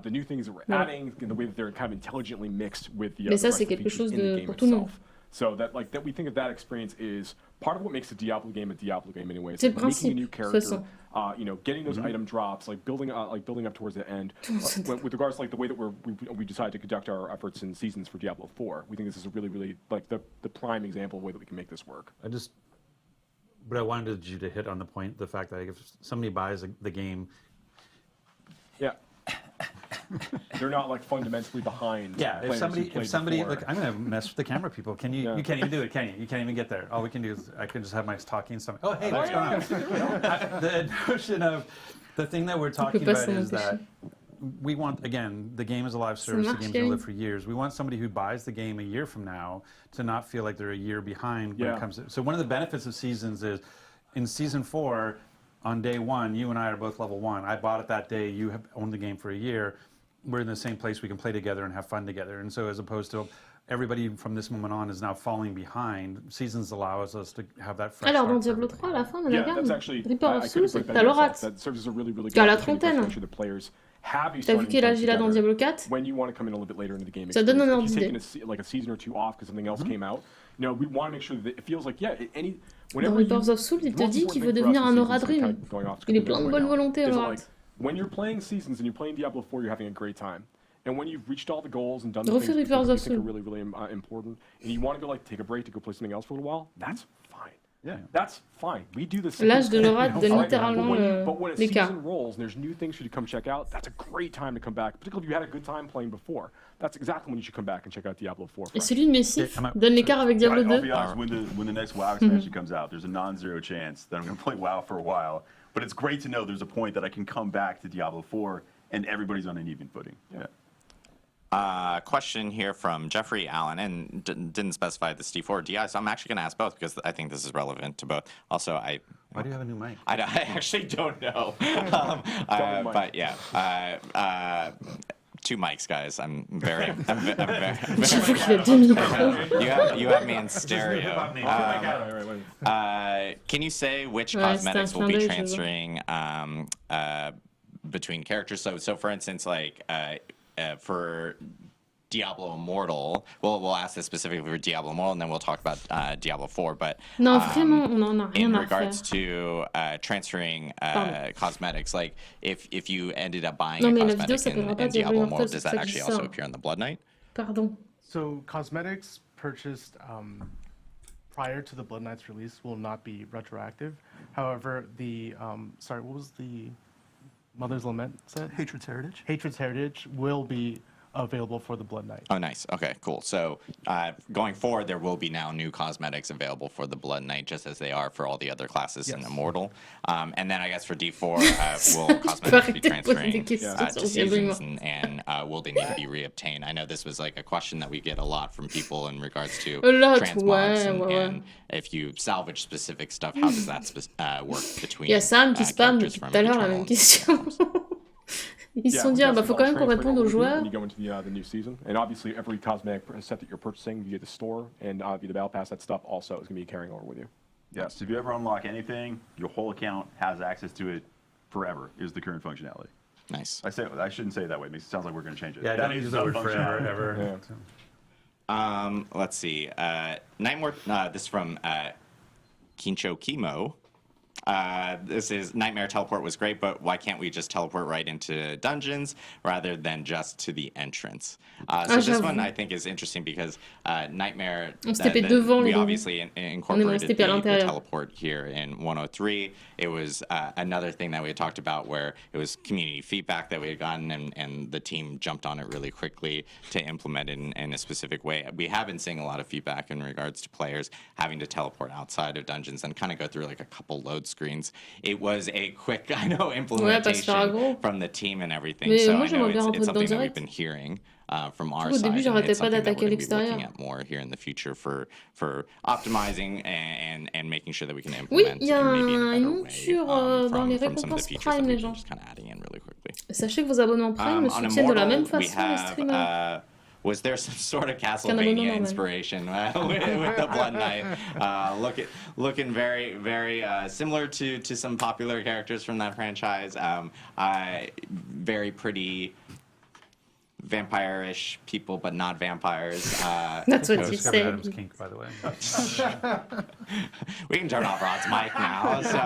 The new things that we're adding, in the way that they're kind of intelligently mixed with the Mais ça, rest c'est of the quelque features chose in the de game pour tout le monde. itself. So that we think of that experience is part of what makes a Diablo game anyway. C'est le Like making a principe, new de toute character, façon. Getting those item drops, like building up towards the end. With regards to like the way that we decided to conduct our efforts in seasons for Diablo 4, we think this is a really, really like the prime example of the way that we can make this work. But I wanted you to hit on the point, the fact that if somebody buys the game. Yeah. They're not like fundamentally behind. Yeah, if somebody, before. look, I'm gonna mess with the camera people. Can you? Yeah. You can't even do it, can you? You can't even get there. All we can do is I can just have my talking stuff. Oh, hey, what's going on? The notion of the thing that we're talking about is that we want, again, the game is a live service. The game's gonna live for years. We want somebody who buys the game a year from now to not feel like they're a year behind when it comes to. So one of the benefits of seasons is, in season 4, on day 1, you and I are both level 1. I bought it that day. You have owned the game for a year. We're in the same place. We can play together and have fun together. And so, as opposed to everybody from this moment on is now falling behind, seasons allows us to have that fresh. Alors, dans Diablo 3, à la fin, on Yeah, regarde, that's actually. Reaper of I couldn't Souls, put that t'as myself. l'orat. That serves as a really, really Qu'à good la opportunity to trentaine. make sure the players T'as vu quel âge il a dans Diablo 4? When you want to come in a little bit later into the game, Ça donne un ordre if you've d'idée. taken like a season or two off because something else came out, you know, we want to make sure that it feels like Dans Reapers of Soul, il te dit qu'il veut devenir un Aura Dream. Il est plein de bonne volonté, alors. When you're playing Seasons and you're playing Diablo 4, you're having a great time. And when you've reached all the goals and done the things that you think are really, really important, and you want to go like take a break to go play something else for a little while, that's fine. Yeah, that's fine. We do this. L'âge de l'Aura donne littéralement l'écart. Season rolls and there's new things for you to come check out, that's a great time to come back. Particularly if you had a good time playing before. That's exactly when you should come back and check out Diablo 4. Et celui de Messif donne l'écart avec Diablo 2. I'll be honest, when the next WoW expansion comes out, there's a non-zero chance that I'm going to play WoW for a while. But it's great to know there's a point that I can come back to Diablo 4 and everybody's on an even footing. Yeah. Question here from Jeffrey Allen, and didn't specify the D4 or DI, so I'm actually going to ask both because I think this is relevant to both. Also, Why do you have a new mic? I actually don't know. But yeah, 2 mics, guys. I'm very. J'avoue qu'il a 2 micros. You have me in stereo. Can you say which cosmetics will be transferring between characters? So for instance, like for Diablo Immortal, we'll ask this specifically for Diablo Immortal, and then we'll talk about Diablo 4. But non, vraiment, on en a rien in à regards faire. to transferring cosmetics, like if you ended up buying Non, a mais la vidéo cosmetic s'appellera pas in Diablo Diablo Immortal, Immortal, does c'est that ça que je actually dis also ça. appear on the Blood Knight? Pardon. So cosmetics purchased prior to the Blood Knight's release will not be retroactive. However, the sorry, what was the Mother's Lament set? Hatred's Heritage. Hatred's Heritage will be available for the Blood Knight. Oh, nice. Okay, cool. So going forward, there will be now new cosmetics available for the Blood Knight, just as they are for all the other classes in Immortal. And then I guess for D4, will cosmetics be transferring to Seasons, and will they need to be reobtained? I know this was like a question that we get a lot from people in regards to transmogs, and if you salvage specific stuff, how does that work between Il y a Sam qui spam characters depuis from tout à l'heure la Eternal même and question. Eternal? Ils se sont dit, bah faut quand même qu'on réponde aux joueurs. When you go into the new season, and obviously every cosmetic set that you're purchasing via the store and via the battle pass, that stuff also is going to be carrying over with you. Yes, if you ever unlock anything, your whole account has access to it forever, is the current functionality. Nice. I shouldn't say it that way. It sounds like we're going to change it. Yeah, don't use the word forever, ever. Yeah. Let's see. Nightmare. This is from Kincho Kimo. This is Nightmare teleport was great, but why can't we just teleport right into dungeons rather than just to the entrance? So this one I think is interesting because Nightmare, we obviously incorporated the teleport here in 103. It was another thing that we had talked about where it was community feedback that we had gotten, and the team jumped on it really quickly to implement it in a specific way. We have been seeing a lot of feedback in regards to players having to teleport outside of dungeons and kind of go through like a couple load screens. It was a quick, implementation from the team and everything. So I know it's something that we've been hearing from our side. It's something that we're going to be looking at more here in the future for optimizing and making sure that we can implement maybe in a better way from some of the features that we're just kind of adding in really quickly. Sachez que vos abonnements Prime soutiennent de la même façon les streamers. Was there some sort of Castlevania inspiration with the Blood Knight? Looking very, very similar to some popular characters from that franchise. Very pretty vampire-ish people, but not vampires. That's what you say. Adam's kink, by the way. We can turn off Rod's mic now, so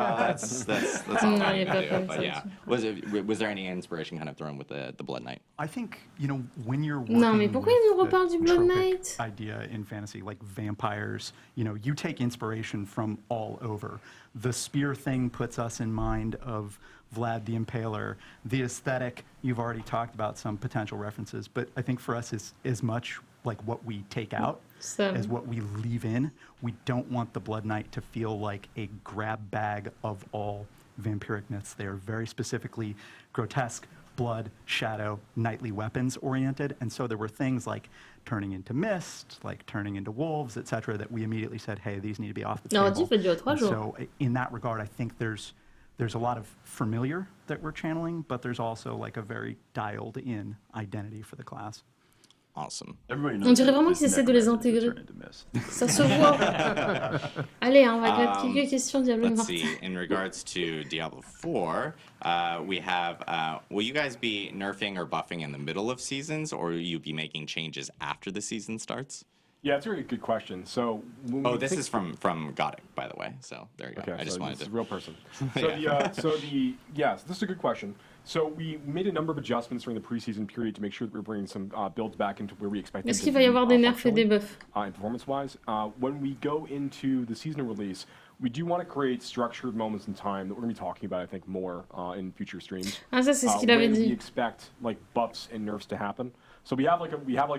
that's all I can do. But yeah, was there any inspiration kind of thrown with the Blood Knight? I think, when you're working Non, mais pourquoi il nous reparle du Blood Knight? Idea in fantasy, like vampires, you take inspiration from all over. The spear thing puts us in mind of Vlad the Impaler. The aesthetic, you've already talked about some potential references, but I think for us is as much like what we take out as what we leave in. We don't want the Blood Knight to feel like a grab bag of all vampiricness. They are very specifically grotesque, blood, shadow, knightly weapons oriented, and so there were things like turning into mist, like turning into wolves, etc., that we immediately said, hey, these need to be off the table. So in that regard, I think there's a lot of familiar that we're channeling, but there's also like a very dialed in identity for the class. Awesome. On dirait vraiment qu'ils essaient de les intégrer. honest. Ça se voit. Allez, on va gratter quelques questions Diablo Let's Immortal. see. In regards to Diablo 4, we have. Will you guys be nerfing or buffing in the middle of seasons, or will you be making changes after the season starts? Yeah, it's a really good question. So, Oh, this is from Godic, by the way. So there you go. Okay, I just wanted this to. is a real person. So yes, this is a good question. So we made a number of adjustments during the preseason period to make sure that we're bringing some builds back into where we expect them Est-ce to qu'il be va y avoir des nerfs et des functionally, buffs? and performance-wise. When we go into the seasonal release, we do want to create structured moments in time that we're going to be talking about, I think, more in future streams. Ah, ça, c'est ce qu'il avait when we dit. expect like buffs and nerfs to happen. So we have like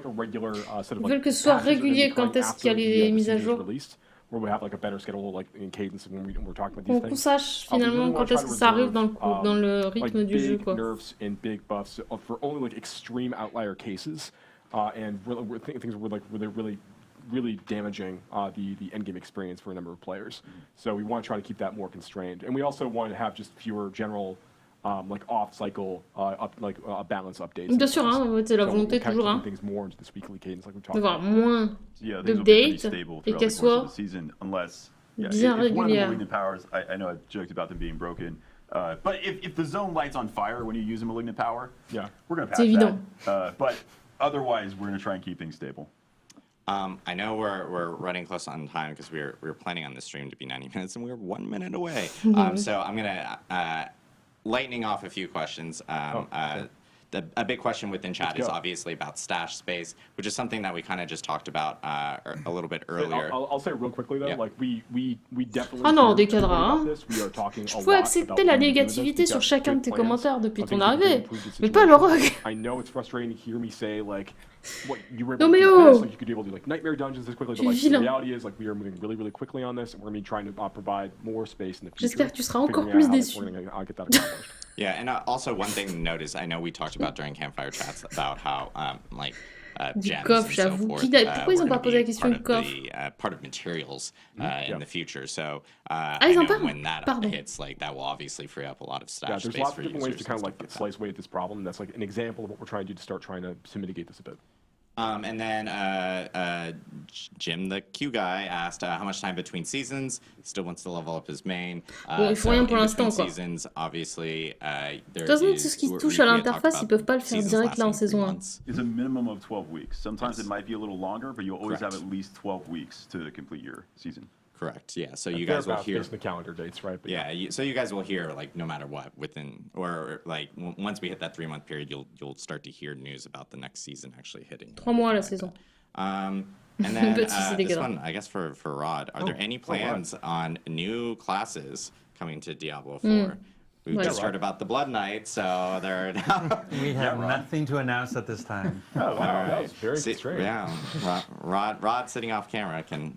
a regular set of Ils veulent like que ce soit patches that are gonna be régulier quand coming est-ce qu'il y a after les the mises à season is jour. released, where we have like a better schedule like in cadence when we're talking about Qu'on these things. sache We really finalement wanna quand try est-ce to que ça arrive reserve, dans le like rythme du jeu, big quoi. nerfs and big buffs for only like extreme outlier cases, and things were like really damaging the end game experience for a number of players. So we want to try to keep that more constrained, and we also want to have just fewer general like off-cycle balance updates. Bien sûr, hein, c'est la volonté toujours, hein, Things more into this weekly cadence, like we talked d'avoir about. moins Yeah, things will be pretty d'updates stable et throughout the qu'elles course of soient the season, unless bien if one of the régulières. malignant powers. I know I joked about them being broken, but if the zone lights on fire when you use a malignant power, Yeah. we're gonna patch C'est évident. that. But otherwise, we're gonna try and keep things stable. I know we're running close on time because we were planning on this stream to be 90 minutes and we're 1 minute away. So I'm gonna lightning off a few questions. A big question within chat is obviously about stash space, which is something that we kind of just talked about a little bit earlier. I'll say real quickly though, Yeah. like we definitely. Ah non, on care décadra, about hein. this. We are talking Je a peux lot accepter about la when we do this négativité sur because chacun de good tes plans commentaires depuis are ton things that can arrivée, improve the mais pas le situation. rock. I know it's frustrating to hear me say like, what you were Non, able to mais do oh. this, like you could be able to do like nightmare dungeons this quickly, but Tu es like the vilain. reality is like we are moving really quickly on this, and we're gonna be trying to provide more space in the future. J'espère que tu seras encore figuring out plus how déçu. we're gonna get that accomplished. Yeah, and also one thing to note is I know we talked about during Campfire Chats about how Du gems coffre, and so j'avoue. forth, Pourquoi ils were ont pas gonna posé la be question du part of coffre? part of materials in the future. So I ils en know parlent? when that Pardon. hits, like that will obviously free up a lot of stash Yeah, there's space lots for of different ways users to kind of and like stuff like that. slice away at this problem. That's like an example of what we're trying to do to start trying to mitigate this a bit. And then Jim, the Q guy, asked how much time between seasons. He still wants to level up his main. Bon, ils font rien pour in l'instant, between quoi. seasons, obviously, De toute façon, tout ce qui touche à l'interface, ils peuvent pas le faire direct là en saison 1. It's a minimum of 12 weeks. Sometimes Yes. it might be a little longer, but you'll always Correct. have at least 12 weeks to complete your season. Correct. Yeah. So you guys will Thereabouts, hear. based on the calendar dates, right? But Yeah. So you guys will hear like no matter what within or like once we hit that 3-month period, you'll start to hear news about the next season actually hitting. 3 mois la Everything saison. like that. And then Petit, c'est this dégueulasse. one, I guess for Rod, are there any plans on new classes coming to Diablo 4? We've Ouais. just heard about the Blood Knight, so they're now. We have nothing to announce at this time. Oh, wow, that was very See, strange. yeah, Rod sitting off camera can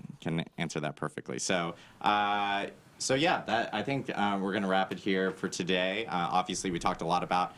answer that perfectly. So yeah, that I think we're gonna wrap it here for today. Obviously, we talked a lot about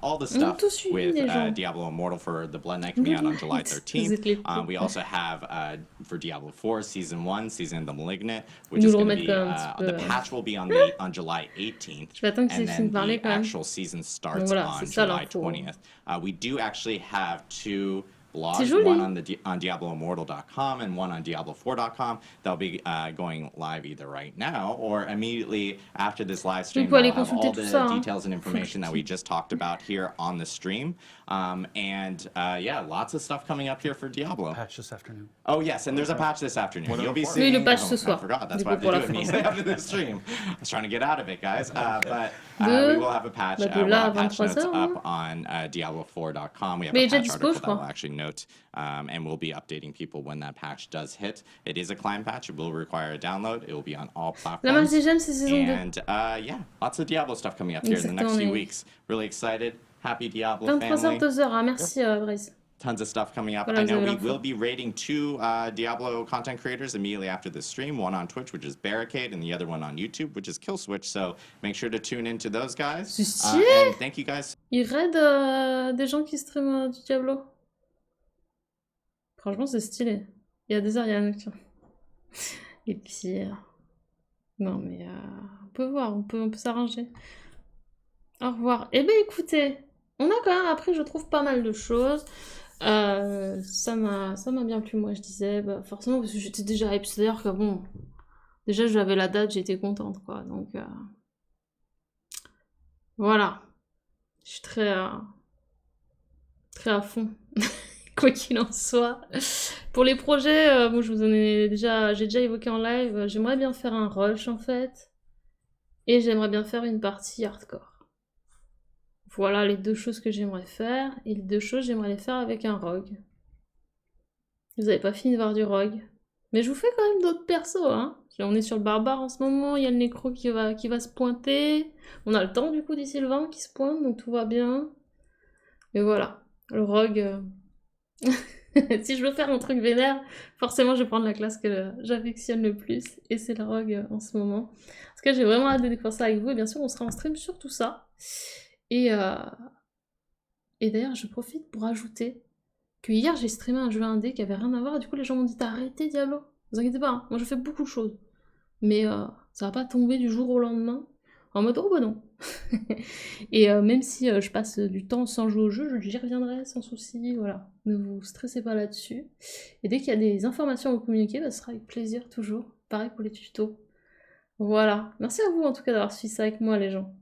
all the stuff tout suivi, with les gens. Diablo Immortal for the Blood Knight coming out on July Vous 13th. êtes les fous. We also have for Diablo 4 Season 1, Season of the Malignant, which Nous is le going to remettre be quand même un petit the peu. patch will be on July 18th. Je vais attendre qu'ils And finissent then de parler the quand même. actual season starts Donc voilà, on c'est ça July l'info. 20th. We do actually have 2 blogs, C'est joli. one on DiabloImmortal.com and one on Diablo4.com. They'll be going live either right now or immediately after this live stream. peux aller They'll have consulter all tout the ça, hein. details and information that we just talked about here on the stream. Yeah, lots of stuff coming up here for Diablo. Patch this afternoon. Oh yes, and there's a patch this afternoon. You'll be Oui, seeing. le patch ce soir. I forgot. That's Du why I coup, have to pour do la it fin. after the stream. I was trying to get out of it, guys. But De- we will have a patch. bah, de We'll là have à patch notes 23 heures, up on Diablo4.com. We have Mais a il est déjà patch dispo, article je that will crois. actually note, and we'll be updating people when that patch does hit. It is a client patch. It will require a download. It will be on all La marche platforms. des gemmes, c'est saison 2. And yeah, lots of Diablo stuff coming up here in the next few Exactement. weeks. Really excited. Happy Diablo 23h, family. 2h. Ah, merci, Brice. Tons of stuff coming up. Voilà, I vous know avez we l'info. will be rating 2 Diablo content creators immediately after this stream. One on Twitch, which is Barricade, and the other one on YouTube, which is Killswitch. So make sure to tune into those guys. C'est stylé. And thank you guys. Il raid des gens qui streament du Diablo. Franchement, c'est stylé. Il y a des heures, il y a un nocturne. Et puis... Non, mais... on peut voir, on peut s'arranger. Au revoir. Eh ben écoutez, on a quand même appris, je trouve, pas mal de choses. Ça m'a bien plu, moi, je disais, bah, forcément, parce que j'étais déjà hype, c'est-à-dire que bon, déjà, j'avais la date, j'étais contente, quoi, donc, voilà, je suis très à fond, quoi qu'il en soit. Pour les projets, bon, j'ai déjà évoqué en live, j'aimerais bien faire un rush, en fait, et j'aimerais bien faire une partie hardcore. Voilà les 2 choses que j'aimerais faire, et les 2 choses, j'aimerais les faire avec un rogue. Vous avez pas fini de voir du rogue. Mais je vous fais quand même d'autres persos, hein. On est sur le barbare en ce moment, il y a le nécro qui va se pointer. On a le temps du coup d'ici le 20 qui se pointe, donc tout va bien. Mais voilà, le rogue... si je veux faire un truc vénère, forcément je vais prendre la classe que j'affectionne le plus, et c'est le rogue en ce moment. En tout cas, j'ai vraiment hâte de découvrir ça avec vous, et bien sûr on sera en stream sur tout ça. Et d'ailleurs, je profite pour ajouter que hier j'ai streamé un jeu indé qui avait rien à voir, et du coup les gens m'ont dit t'as arrêté Diablo. Vous inquiétez pas, hein, moi je fais beaucoup de choses. Mais ça va pas tomber du jour au lendemain. En mode oh bah non. Et même si je passe du temps sans jouer au jeu, j'y reviendrai sans souci, voilà. Ne vous stressez pas là-dessus. Et dès qu'il y a des informations à vous communiquer, bah, ce sera avec plaisir toujours. Pareil pour les tutos. Voilà. Merci à vous en tout cas d'avoir suivi ça avec moi les gens.